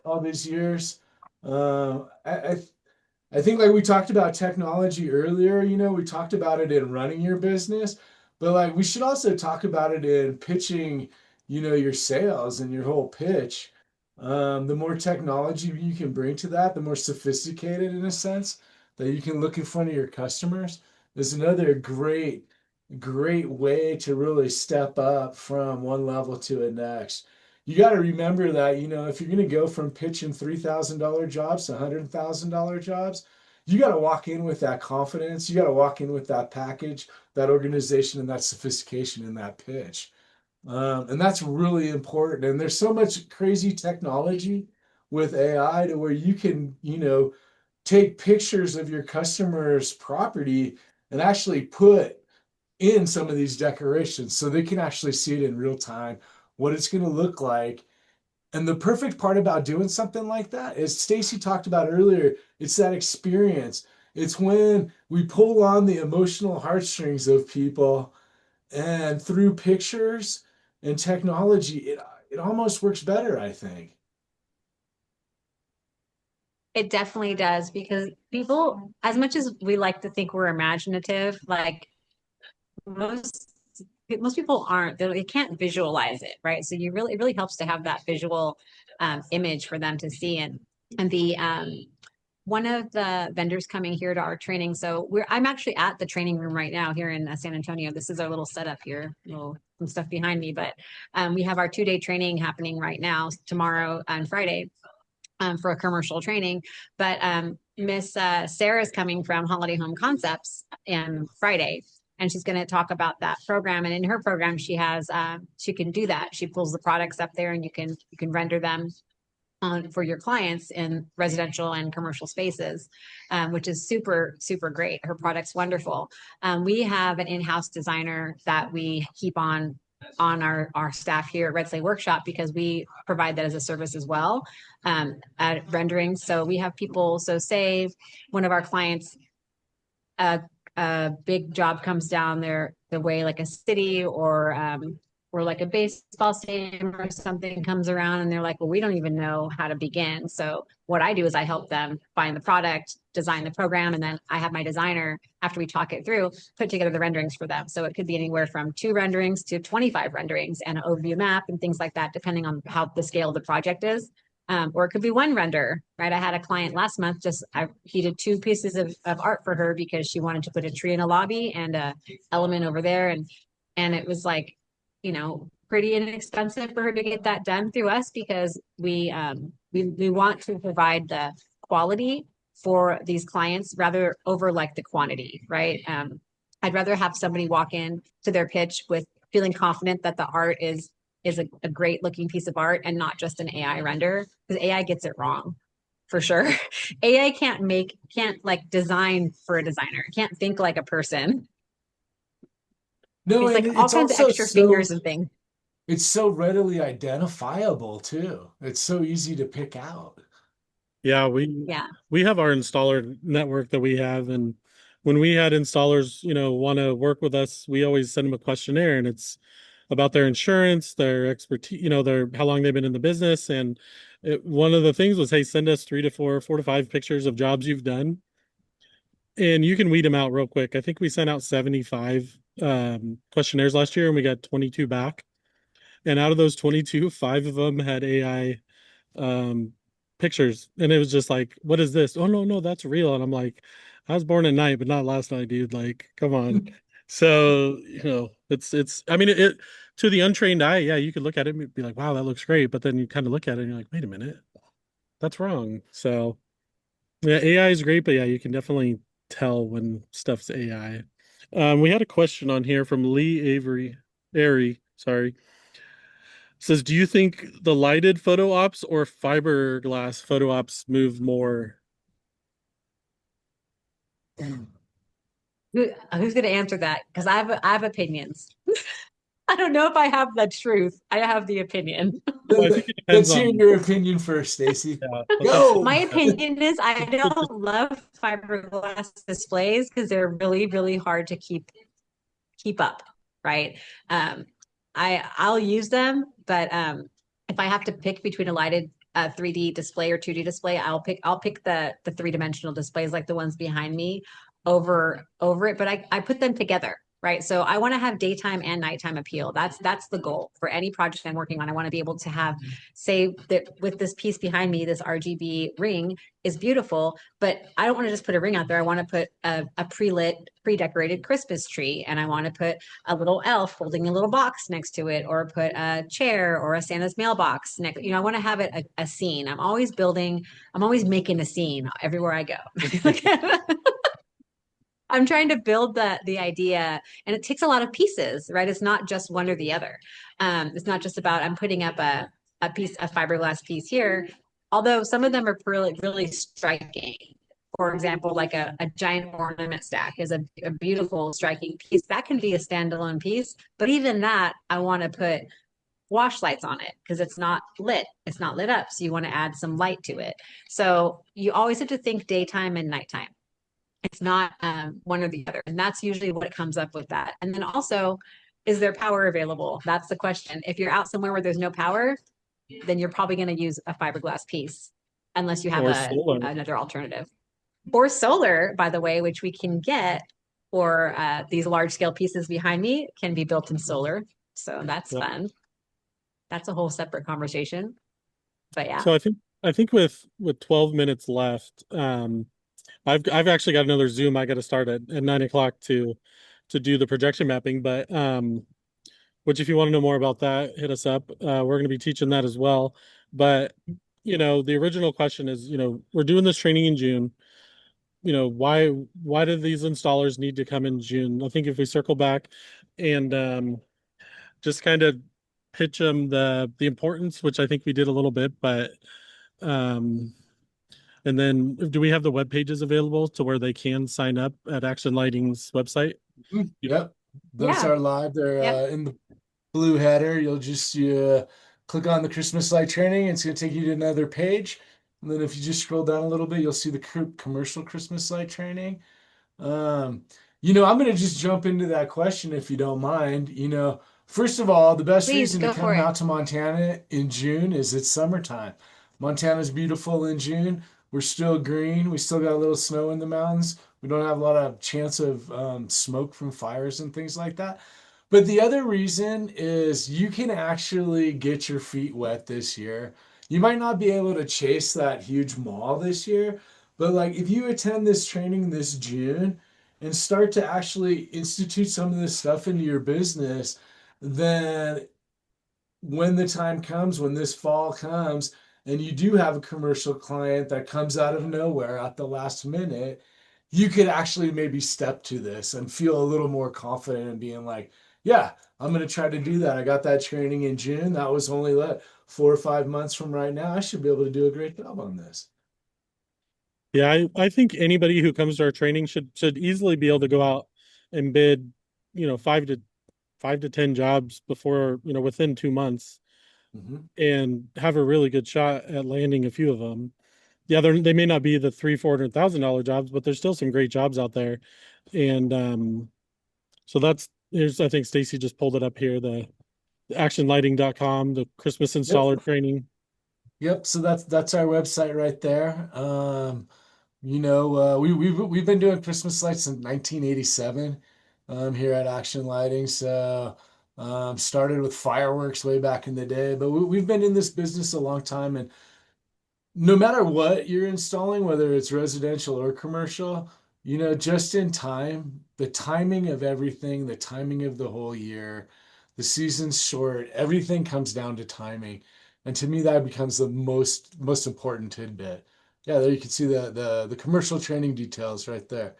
all these years. I think like we talked about technology earlier, we talked about it in running your business, but like we should also talk about it in pitching, your sales and your whole pitch. The more technology you can bring to that, the more sophisticated in a sense that you can look in front of your customers is another great way to really step up from one level to the next. You got to remember that, if you're going to go from pitching $3,000 jobs to $100,000 jobs, you got to walk in with that confidence. You got to walk in with that package, that organization, and that sophistication in that pitch. And that's really important. And there's so much crazy technology with AI to where you can, take pictures of your customer's property and actually put in some of these decorations so they can actually see it in real time, what it's going to look like. And the perfect part about doing something like that is Stacey talked about earlier, it's that experience. It's when we pull on the emotional heartstrings of people, and through pictures and technology, it almost works better, I think. It definitely does because people, as much as we like to think we're imaginative, like most most people aren't. They can't visualize it, right? So it really helps to have that visual image for them to see. And the one of the vendors coming here to our training. So I'm actually at the training room right now here in San Antonio. This is our little setup here, some stuff behind me, but we have our 2-day training happening right now, tomorrow and Friday. For a commercial training, but Miss Sarah is coming from Holiday Home Concepts on Friday, and she's going to talk about that program. And in her program, she has she can do that. She pulls the products up there, and you can render them on for your clients in residential and commercial spaces, which is super great. Her product's wonderful. We have an in-house designer that we keep on our staff here at Red Sleigh Workshop because we provide that as a service as well at rendering. So we have people. So say one of our clients a big job comes down the way, like a city or like a baseball stadium or something comes around and they're like, well, we don't even know how to begin. So what I do is I help them find the product, design the program, and then I have my designer, after we talk it through, put together the renderings for them. So it could be anywhere from 2 renderings to 25 renderings and an overview map and things like that, depending on how the scale of the project is. Or it could be one render, right? I had a client last month, he did 2 pieces of art for her because she wanted to put a tree in a lobby and a element over there. And it was like, pretty inexpensive for her to get that done through us because we want to provide the quality for these clients rather over like the quantity, right? I'd rather have somebody walk in to their pitch with feeling confident that the art is a great looking piece of art and not just an AI render, because AI gets it wrong for sure. AI can't like design for a designer. It can't think like a person. No, It's and like all it's kinds of also extra fingers and things. it's so readily identifiable too. It's so easy to pick out. Yeah, we Yeah. we have our installer network that we have, and when we had installers, want to work with us, we always send them a questionnaire, and it's about their insurance, their expertise, their how long they've been in the business, and one of the things was, hey, send us 3 to 4, 4 to 5 pictures of jobs you've done, and you can weed them out real quick. I think we sent out 75 questionnaires last year, and we got 22 back, and out of those 22, 5 of them had AI um pictures, and it was just like, what is this? Oh, no, no, that's real. And I'm like, I was born at night but not last night, dude, like, come on. So it's I mean, it to the untrained eye, yeah, you could look at it and be like, wow, that looks great, but then you kind of look at it and you're like, wait a minute, that's wrong. So yeah, AI is great, but yeah, you can definitely tell when stuff's AI. We had a question on here from Lee Airy, sorry. Says, do you think the lighted photo ops or fiberglass photo ops move more? Who's going to answer that? Because I have opinions. I don't know if I have the truth. I have the opinion. Well, I think it depends Let's hear on, your opinion first, Stacey. yeah, Go. My opinion is I don't love fiberglass displays because they're really, really hard to keep up, right? Um, I'll use them, but if I have to pick between a lighted 3D display or 2D display, I'll pick the 3-dimensional displays like the ones behind me over it. But I put them together, right? So I want to have daytime and nighttime appeal. That's the goal for any project I'm working on. I want to be able to have, say that with this piece behind me, this RGB ring is beautiful, but I don't want to just put a ring out there. I want to put a pre-lit, pre-decorated Christmas tree, and I want to put a little elf holding a little box next to it, or put a chair or a Santa's mailbox next. I want to have it a scene. I'm always making a scene everywhere I go. I'm trying to build the idea, and it takes a lot of pieces, right? It's not just one or the other. It's not just about I'm putting up a fiberglass piece here, although some of them are really, really striking. For example, like a giant ornament stack is a beautiful, striking piece. That can be a standalone piece, but even that, I want to put wash lights on it because it's not lit. It's not lit up. So you want to add some light to it. So you always have to think daytime and nighttime. It's not one or the other. And that's usually what comes up with that. And then also, is there power available? That's the question. If you're out somewhere where there's no power, then you're probably going to use a fiberglass piece unless you have or solar. another alternative. Or solar, by the way, which we can get, or these large scale pieces behind me can be built in solar. So that's Yeah. fun. That's a whole separate conversation. But yeah. So I think with 12 minutes left, I've actually got another Zoom I got to start at 9 o'clock to do the projection mapping. But which, if you want to know more about that, hit us up. We're going to be teaching that as well. But the original question is, we're doing this training in June. Why do these installers need to come in June? I think if we circle back and just kind of pitch them the importance, which I think we did a little bit, but and then do we have the web pages available to where they can sign up at Action Lighting's website? Yep. Those Yeah. are live. They're Yep. in the blue header. You'll just click on the Christmas light training. It's going to take you to another page. And then if you just scroll down a little bit, you'll see the commercial Christmas light training. Um, I'm going to just jump into that question if you don't mind. First of all, the best Please reason to go for come it. out to Montana in June is it's summertime. Montana's beautiful in June. We're still green. We still got a little snow in the mountains. We don't have a lot of chance of smoke from fires and things like that. But the other reason is you can actually get your feet wet this year. You might not be able to chase that huge mall this year, but like if you attend this training this June and start to actually institute some of this stuff into your business, then when the time comes, when this fall comes, and you do have a commercial client that comes out of nowhere at the last minute, you could actually maybe step to this and feel a little more confident in being like, yeah, I'm going to try to do that. I got that training in June. That was only 4 or 5 months from right now. I should be able to do a great job on this. Yeah, I think anybody who comes to our training should easily be able to go out and bid, 5 to 10 jobs before, within 2 months, Mhm. and have a really good shot at landing a few of them. Yeah, they may not be the $300,000-$400,000 jobs, but there's still some great jobs out there. And so here's, I think Stacey just pulled it up here, the actionlighting.com, the Christmas Yep. installer training. Yep. So that's our website right there. We've been doing Christmas lights since 1987 here at Action Lighting. So started with fireworks way back in the day, but we've been in this business a long time, and no matter what you're installing, whether it's residential or commercial, just in time, the timing of everything, the timing of the whole year, the season's short, everything comes down to timing. And to me, that becomes the most important tidbit. Yeah, there you can see the commercial training details right there.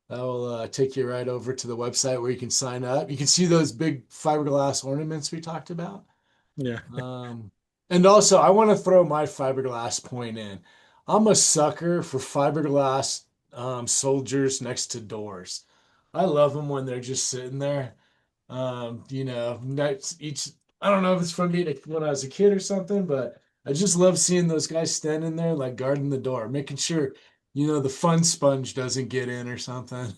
That will take you right over to the website where you can sign up. You can see those big fiberglass ornaments we talked about. Yeah. Um, and also, I want to throw my fiberglass point in. I'm a sucker for fiberglass soldiers next to doors. I love them when they're just sitting there. That's each. I don't know if it's from me when I was a kid or something, but I just love seeing those guys standing there like guarding the door, making sure the fun sponge doesn't get in or something.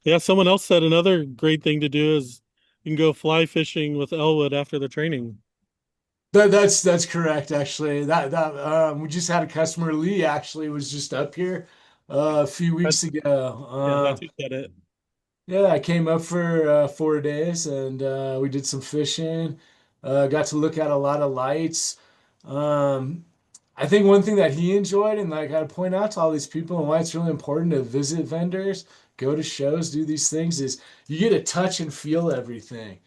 Yeah, someone else said another great thing to do is you can go fly fishing with Elwood after the training. That's correct, actually. That we just had a customer, Lee, actually was just up here a few That's weeks ago. yeah, that's who said it. Yeah, I came up for 4 days and we did some fishing. Got to look at a lot of lights. Um, I think one thing that he enjoyed, and like I point out to all these people and why it's really important to visit vendors, go to shows, do these things, is you get to touch and feel everything.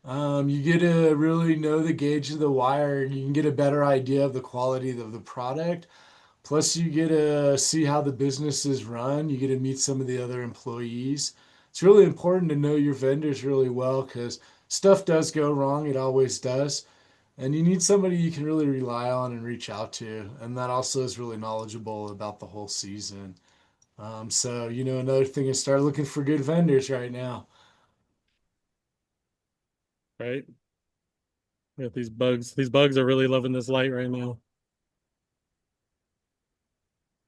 You get to really know the gauge of the wire. You can get a better idea of the quality of the product. Plus, you get to see how the business is run. You get to meet some of the other employees. It's really important to know your vendors really well because stuff does go wrong. It always does. And you need somebody you can really rely on and reach out to. And that also is really knowledgeable about the whole season. Another thing is start looking for good vendors right now. Right? Yeah, these bugs. These bugs are really loving this light right now.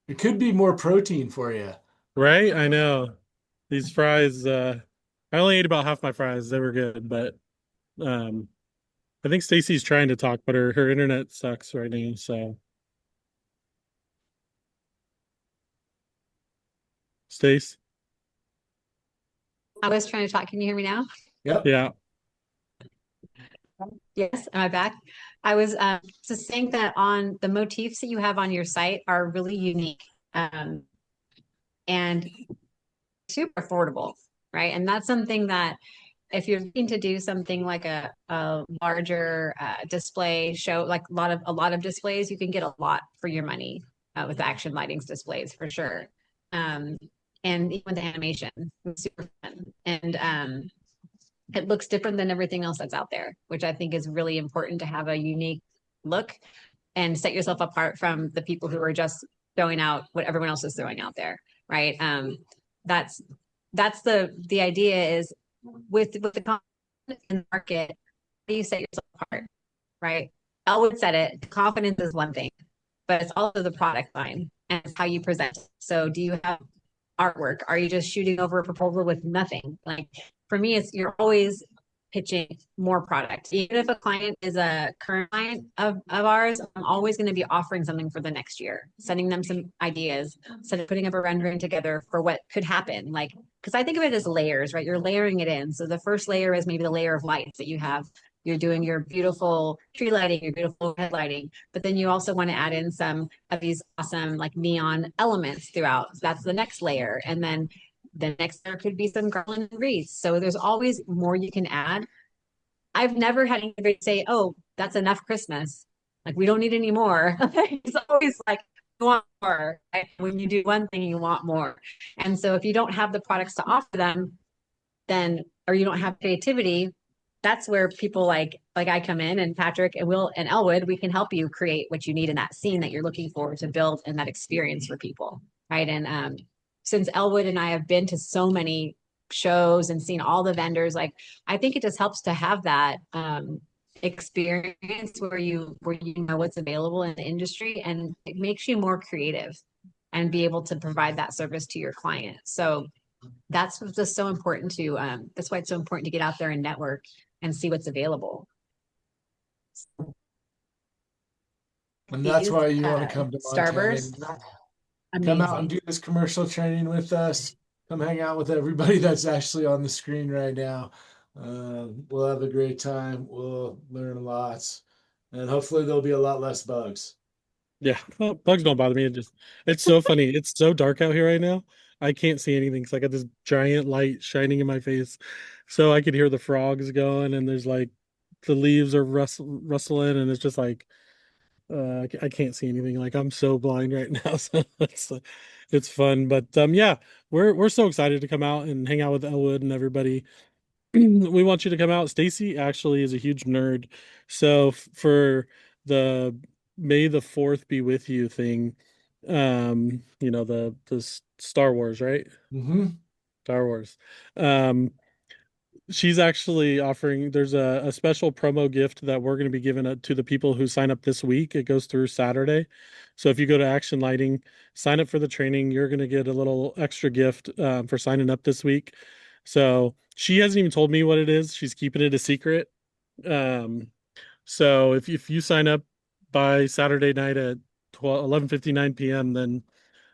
It could be more protein for you. Right? I know. These fries, I only ate about half my fries. They were good, but um I think Stacy's trying to talk, but her internet sucks right now. So Stace, I was trying to talk. Can you hear me now? Yep. yeah, Yes, am I back? I was just saying that on the motifs that you have on your site are really unique and super affordable, right? And that's something that if you're looking to do something like a larger display show, like a lot of displays, you can get a lot for your money with Action Lighting's displays for sure. Um, and even the animation, it's super fun. And it looks different than everything else that's out there, which I think is really important to have a unique look and set yourself apart from the people who are just throwing out what everyone else is throwing out there, right? That's that's the idea is with the confidence in the market, how do you set yourself apart, right? Elwood said it, confidence is one thing, but it's also the product line and it's how you present. So do you have artwork? Are you just shooting over a proposal with nothing? Like for me, it's you're always pitching more product. Even if a client is a current client of ours, I'm always going to be offering something for the next year, sending them some ideas, instead of putting up a rendering together for what could happen. Like, because I think of it as layers, right? You're layering it in. So the first layer is maybe the layer of lights that you have. You're doing your beautiful tree lighting, your beautiful head lighting, but then you also want to add in some of these awesome like neon elements throughout. So that's the next layer. And then the next layer could be some garland and wreaths. So there's always more you can add. I've never had anybody say, "Oh, that's enough Christmas. Like we don't need any more." It's always like you want more. Right? When you do one thing, you want more. And so if you don't have the products to offer them, then or you don't have creativity, that's where people like I come in, and Patrick and Will and Elwood, we can help you create what you need in that scene that you're looking for to build in that experience for people. Right. And since Elwood and I have been to so many shows and seen all the vendors, like I think it just helps to have that experience where you know what's available in the industry, and it makes you more creative and be able to provide that service to your client. So that's just so important to that's why it's so important to get out there and network and see what's available. And that's These why you want to come to Montana. Starburst, Come out and amazing. do this commercial training with us. Come hang out with everybody that's actually on the screen right now. We'll have a great time. We'll learn lots. And hopefully there'll be a lot less bugs. Yeah, well, bugs don't bother me. It's so funny. It's so dark out here right now. I can't see anything because I got this giant light shining in my face, so I could hear the frogs going, and there's like the leaves are rustling, and it's just like I can't see anything. Like I'm so blind right now, so it's fun. But yeah, we're so excited to come out and hang out with Elwood and everybody. We want you to come out. Stacy actually is a huge nerd. So for the May the 4th be with you thing, the Star Wars, right? Mm-hmm. Star Wars. Um, she's actually offering, there's a special promo gift that we're going to be giving to the people who sign up this week. It goes through Saturday. So if you go to Action Lighting, sign up for the training, you're going to get a little extra gift for signing up this week. So she hasn't even told me what it is. She's keeping it a secret. So if you sign up by Saturday night at 11:59 p.m., then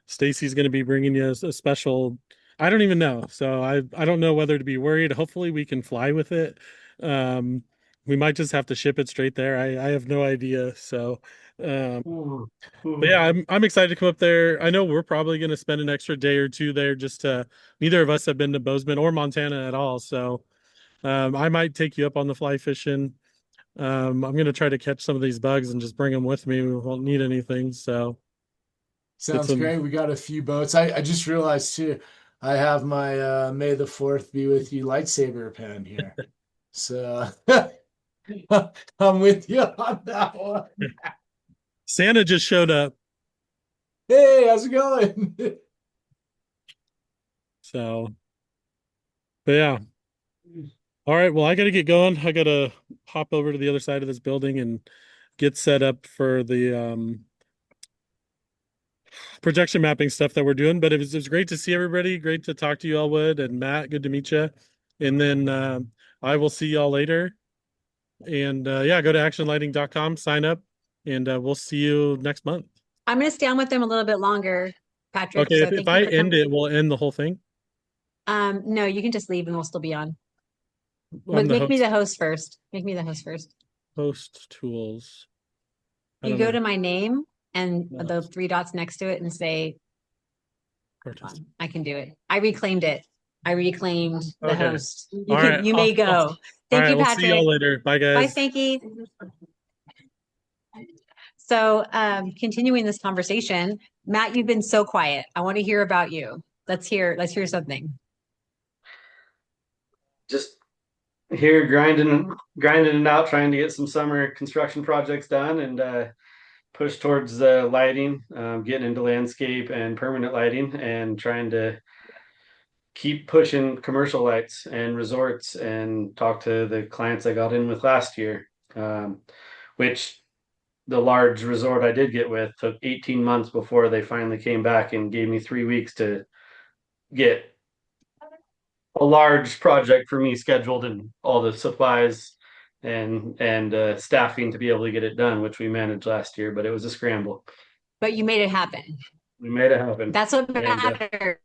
Stacy's going to be bringing you a special. I don't even know. So I don't know whether to be worried. Hopefully we can fly with it. Um, we might just have to ship it straight there. I have no idea. So, Ooh, but ooh. yeah, I'm excited to come up there. I know we're probably going to spend an extra day or two there. Just to neither of us have been to Bozeman or Montana at all. So I might take you up on the fly fishing. I'm going to try to catch some of these bugs and just bring them with me. We won't need anything. So get Sounds some. great. We got a few boats. I just realized too, I have my May the 4th be with you lightsaber pen here. So I'm with you on that one. Santa just showed up. Hey, how's it going? So, but yeah. All right. Well, I got to get going. I got to hop over to the other side of this building and get set up for the projection mapping stuff that we're doing. But it was great to see everybody. Great to talk to you, Elwood and Matt. Good to meet you. And then I will see y'all later. And yeah, go to actionlighting.com, sign up, and we'll see you next month. I'm going to stay on with them a little bit longer, Patrick. Okay. So If thank you I for end coming. it, we'll end the whole thing. No, you can just leave and we'll still be on. I'm But the make me host. the host first. Make me the host first. Host tools. I You don't go know. to my name and No, the three dots next to it and say, artist. I can do it. I reclaimed it. I reclaimed the Okay. host. All right. You may All go. Thank right. you, We'll see y'all Patrick. later. Bye, Bye, guys. Spanky. So, continuing this conversation, Matt, you've been so quiet. I want to hear about you. Let's hear something. Just here grinding it out, trying to get some summer construction projects done and push towards lighting, getting into landscape and permanent lighting, and trying to keep pushing commercial lights and resorts and talk to the clients I got in with last year, which the large resort I did get with took 18 months before they finally came back and gave me 3 weeks to get a large project for me scheduled and all the supplies and staffing to be able to get it done, which we managed last year, but it was a scramble. But you made it happen. We made it happen. That's what And matters.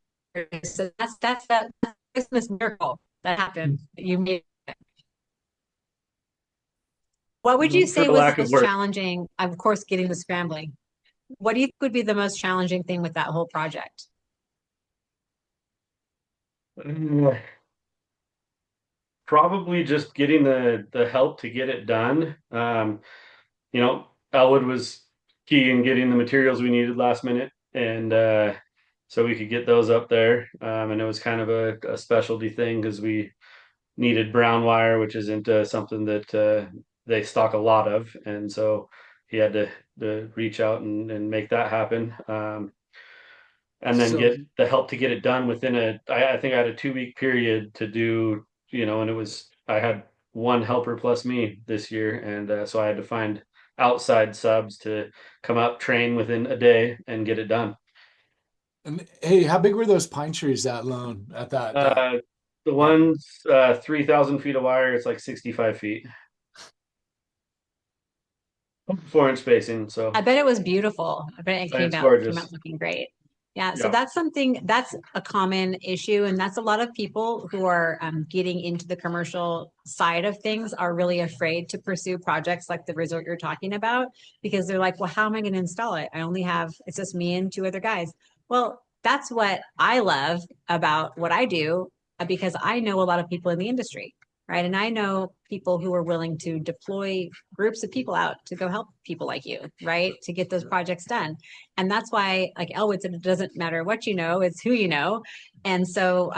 So that's that Christmas miracle that happened. You made it. What would you for say the was lack the of most work. challenging? Of course, getting the scrambling. What do you think would be the most challenging thing with that whole project? Probably just getting the help to get it done. You know, Elwood was key in getting the materials we needed last minute, and so we could get those up there. And it was kind of a specialty thing because we needed brown wire, which isn't something that they stock a lot of, and so he had to reach out and make that happen. And then So get the help to get it done within I think I had a 2 week period to do, and it was, I had one helper plus me this year. And so I had to find outside subs to come up, train within a day and get it done. and hey, how big were those pine trees that loan at that Uh, the that one's 3,000 feet of wire. It's like 65 feet, 4 inch spacing. So I bet it was beautiful. I bet it it's came gorgeous. out looking great. Yeah, so Yeah. that's a common issue, and that's a lot of people who are getting into the commercial side of things are really afraid to pursue projects like the resort you're talking about because they're like, well, how am I going to install it? It's just me and two other guys. Well, that's what I love about what I do because I know a lot of people in the industry, right? And I know people who are willing to deploy groups of people out to go help people like you, right? To get those projects done. And that's why, like Elwood said, it doesn't matter what you know, it's who you know. And so,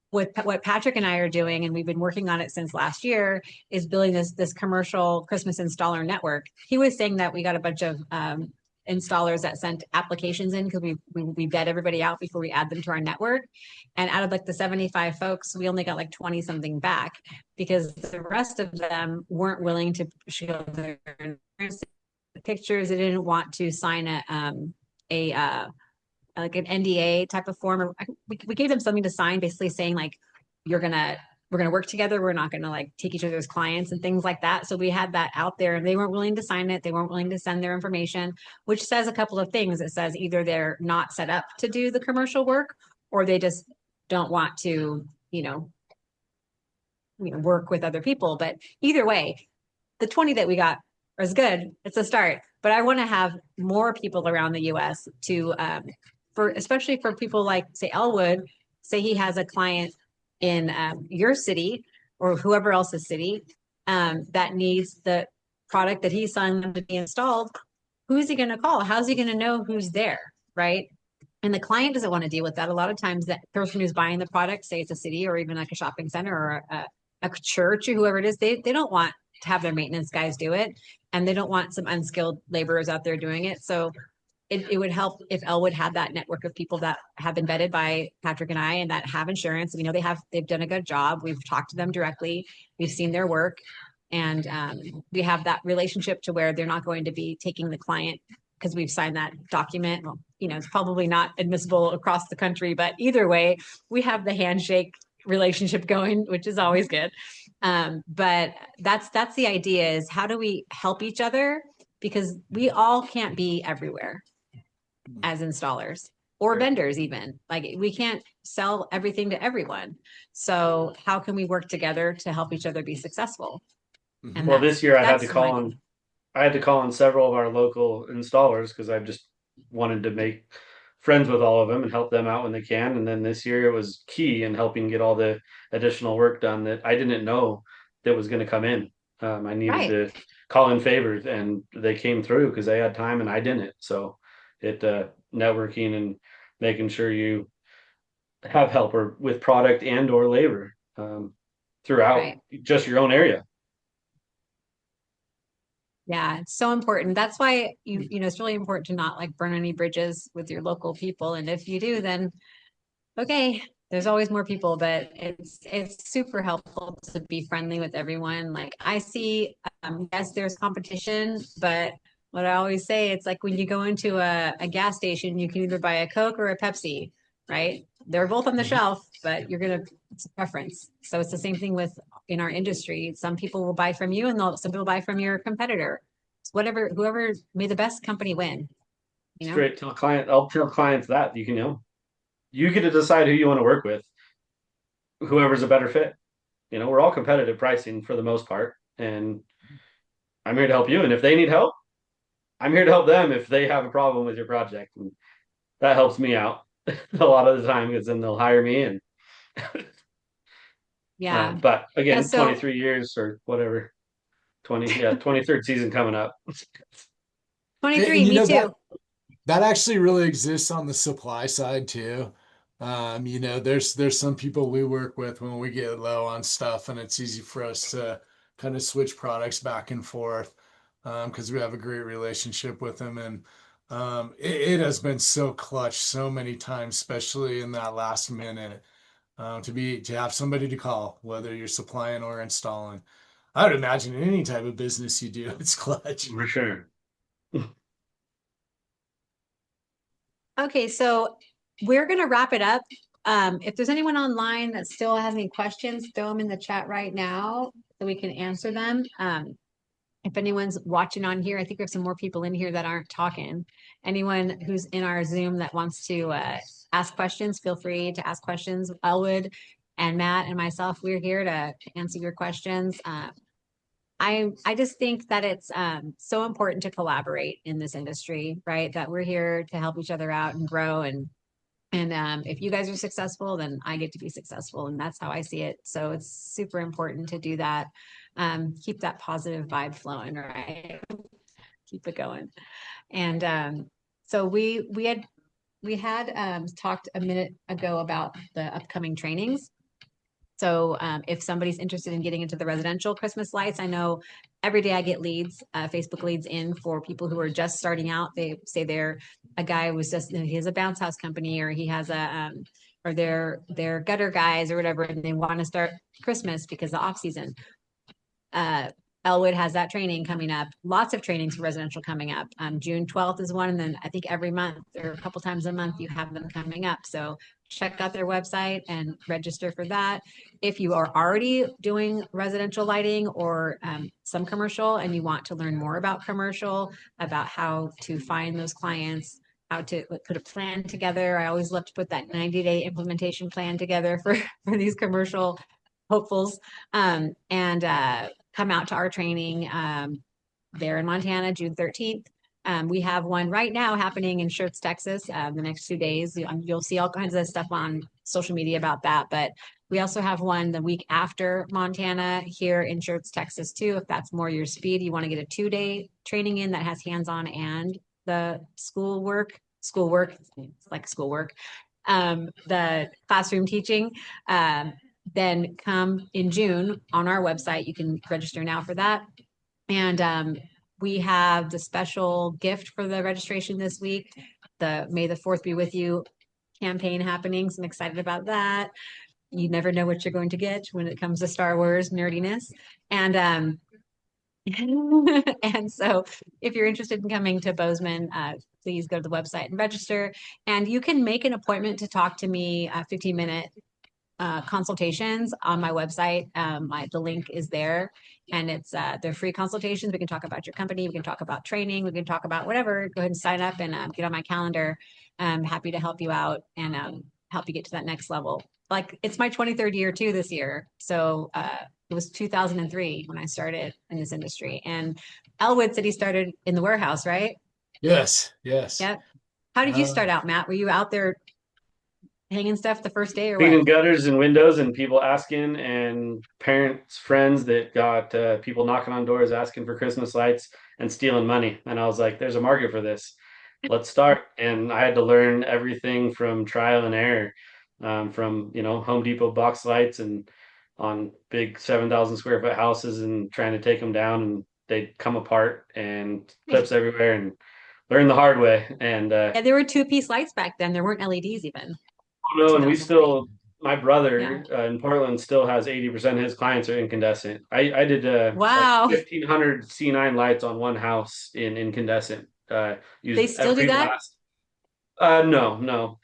what Patrick and I are doing, and we've been working on it since last year, is building this commercial Christmas installer network. He was saying that we got a bunch of installers that sent applications in because we vet everybody out before we add them to our network. And out of like the 75 folks, we only got like 20 something back because the rest of them weren't willing to show their pictures. They didn't want to sign a like an NDA type of form. Or we gave them something to sign, basically saying like, we're gonna work together. We're not gonna like take each other's clients and things like that. So we had that out there, and they weren't willing to sign it. They weren't willing to send their information, which says a couple of things. It says either they're not set up to do the commercial work, or they just don't want to, work with other people. But either way, the 20 that we got is good. It's a start. But I want to have more people around the US to especially for people like say Elwood, say he has a client in your city or whoever else's city that needs the product that he's selling them to be installed. Who's he going to call? How's he going to know who's there? Right. And the client doesn't want to deal with that. A lot of times that person who's buying the product, say it's a city or even like a shopping center or a church or whoever it is, they don't want to have their maintenance guys do it. And they don't want some unskilled laborers out there doing it. So it would help if Elwood had that network of people that have been vetted by Patrick and I and that have insurance. We know they've done a good job. We've talked to them directly. We've seen their work. And we have that relationship to where they're not going to be taking the client because we've signed that document. Well, it's probably not admissible across the country, but either way, we have the handshake relationship going, which is always good. But that's the idea is how do we help each other? Because we all can't be everywhere as installers or vendors even. Like we can't sell everything to everyone. So how can we work together to help each other be successful? And Well, this year I had to that's call my on several of our local installers because I've just wanted to make friends with all of them and help them out when they can. And then this year it was key in helping get all the additional work done that I didn't know that was going to come in. I needed right. to call in favors and they came through because they had time and I didn't. So it networking and making sure you have help or with product and or labor throughout Right. just your own area. Yeah, it's so important. That's why it's really important to not like burn any bridges with your local people. And if you do, then okay, there's always more people, but it's super helpful to be friendly with everyone. Like I see, yes, there's competition, but what I always say, it's like when you go into a gas station, you can either buy a Coke or a Pepsi, right? they're both on the shelf, but it's a preference. So it's the same thing with in our industry. Some people will buy from you and some people buy from your competitor. It's whoever made the best company win. Straight tell I'll tell clients that you get to decide who you want to work with, whoever's a better fit. We're all competitive pricing for the most part, and I'm here to help you. And if they need help, I'm here to help them if they have a problem with your project. And that helps me out a lot of the time because then they'll hire me. And yeah. But again, so 23 years or whatever, 23rd season coming up. 23, me too. That actually really exists on the supply side too. There's some people we work with when we get low on stuff, and it's easy for us to kind of switch products back and forth because we have a great relationship with them. And it has been so clutch so many times, especially in that last minute, to have somebody to call, whether you're supplying or installing. I would imagine in any type of business you do, it's clutch. For sure. Okay, so we're going to wrap it up. If there's anyone online that still has any questions, throw them in the chat right now so we can answer them. If anyone's watching on here, I think we have some more people in here that aren't talking. Anyone who's in our Zoom that wants to ask questions, feel free to ask questions. Elwood and Matt and myself, we're here to answer your questions. I just think that it's so important to collaborate in this industry, right? That we're here to help each other out and grow. And if you guys are successful, then I get to be successful. And that's how I see it. So it's super important to do that. Keep that positive vibe flowing, right? Keep it going. And so we had talked a minute ago about the upcoming trainings. So if somebody's interested in getting into the residential Christmas lights, I know every day I get leads, Facebook leads in for people who are just starting out. They say a guy was he has a bounce house company, or he has or they're gutter guys or whatever, and they want to start Christmas because the off season. Elwood has that training coming up. Lots of trainings for residential coming up. June 12th is one, and then I think every month or a couple times a month you have them coming up. So check out their website and register for that. If you are already doing residential lighting or some commercial and you want to learn more about commercial, about how to find those clients, how to put a plan together. I always love to put that 90-day implementation plan together for these commercial hopefuls. Come out to our training there in Montana, June 13th. We have one right now happening in Schertz, Texas, the next 2 days. You'll see all kinds of stuff on social media about that. But we also have one the week after Montana here in Schertz, Texas, too. If that's more your speed, you want to get a 2-day training in that has hands-on and the schoolwork, it's like schoolwork, the classroom teaching. Then come in June on our website. You can register now for that. And we have the special gift for the registration this week, the May the 4th Be With You campaign happening. So I'm excited about that. You never know what you're going to get when it comes to Star Wars nerdiness. And and so if you're interested in coming to Bozeman, please go to the website and register. And you can make an appointment to talk to me, 15-minute consultations on my website. The link is there, and it's they're free consultations. We can talk about your company, we can talk about training, we can talk about whatever. Go ahead and sign up and get on my calendar. I'm happy to help you out and help you get to that next level. Like, it's my 23rd year too this year. So it was 2003 when I started in this industry. And Elwood said he started in the warehouse, right? Yes. Yep. How did you start out, Matt? Were you out there hanging stuff the first day or what? Cleaning gutters and windows and people asking, and parents, friends that got people knocking on doors asking for Christmas lights and stealing money. And I was like, there's a market for this. Let's start. And I had to learn everything from trial and error, from Home Depot box lights and on big 7,000 square foot houses and trying to take them down, and they'd come apart and clips everywhere, and learn the hard way. And yeah, there were 2-piece lights back then. There weren't LEDs even. no, and my brother in Portland still has 80% of his clients are incandescent. I did wow, like 1,500 C9 lights on one house in incandescent. They still do that? No.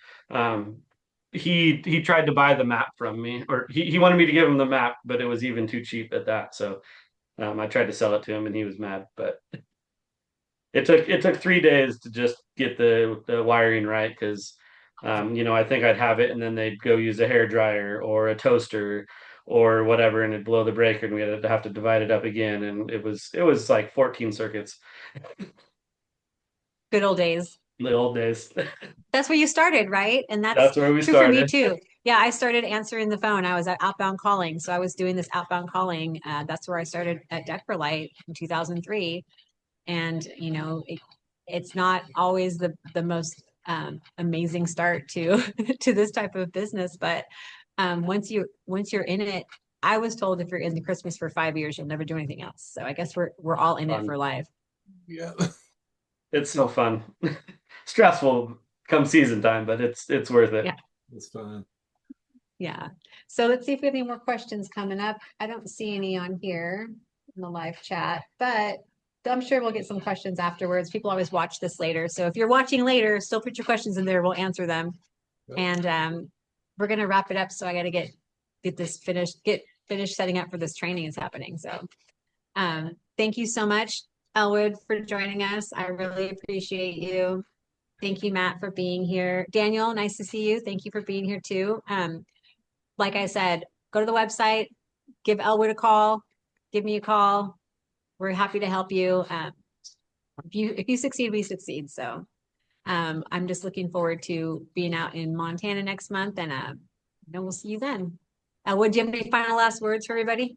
he tried to buy the map from me, or he wanted me to give him the map, but it was even too cheap at that. So I tried to sell it to him, and he was mad. But it took 3 days to just get the wiring right because I think I'd have it, and then they'd go use a hair dryer or a toaster or whatever, and it'd blow the breaker, and we had to have to divide it up again, and it was like 14 circuits. Good old days. The old days. That's where you started, right? And that's That's where we true for me started. too. Yeah, I started answering the phone. I was at outbound calling. So I was doing this outbound calling. That's where I started at Deck for Light in 2003. And, it's not always the most amazing start to to this type of business. But once you're in it, I was told if you're in the Christmas for 5 years, you'll never do anything else. So I guess we're all in it for life. Yeah. It's so fun. Stressful come season time, but it's worth it. Yeah. It's fun. Yeah. So let's see if we have any more questions coming up. I don't see any on here in the live chat, but I'm sure we'll get some questions afterwards. People always watch this later. So if you're watching later, still put your questions in there. We'll answer them. Yep. And we're gonna wrap it up. So I gotta get this finished, get finished setting up for this training is happening. So thank you so much, Elwood, for joining us. I really appreciate you. Thank you, Matt, for being here. Daniel, nice to see you. Thank you for being here too. Like I said, go to the website, give Elwood a call, give me a call. We're happy to help you. If you succeed, we succeed. So I'm just looking forward to being out in Montana next month, and we'll see you then. Elwood, do you have any final last words for everybody?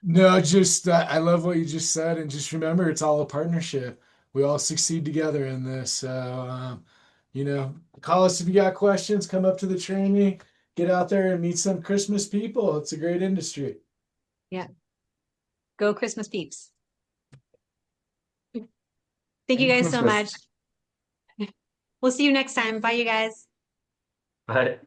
No, just I love what you just said, and just remember, it's all a partnership. We all succeed together in this. So, call us if you got questions. Come up to the training, get out there and meet some Christmas people. It's a great industry. Yeah. Go Christmas peeps. Thank you guys so much. We'll see you next time. Bye, you guys. Bye.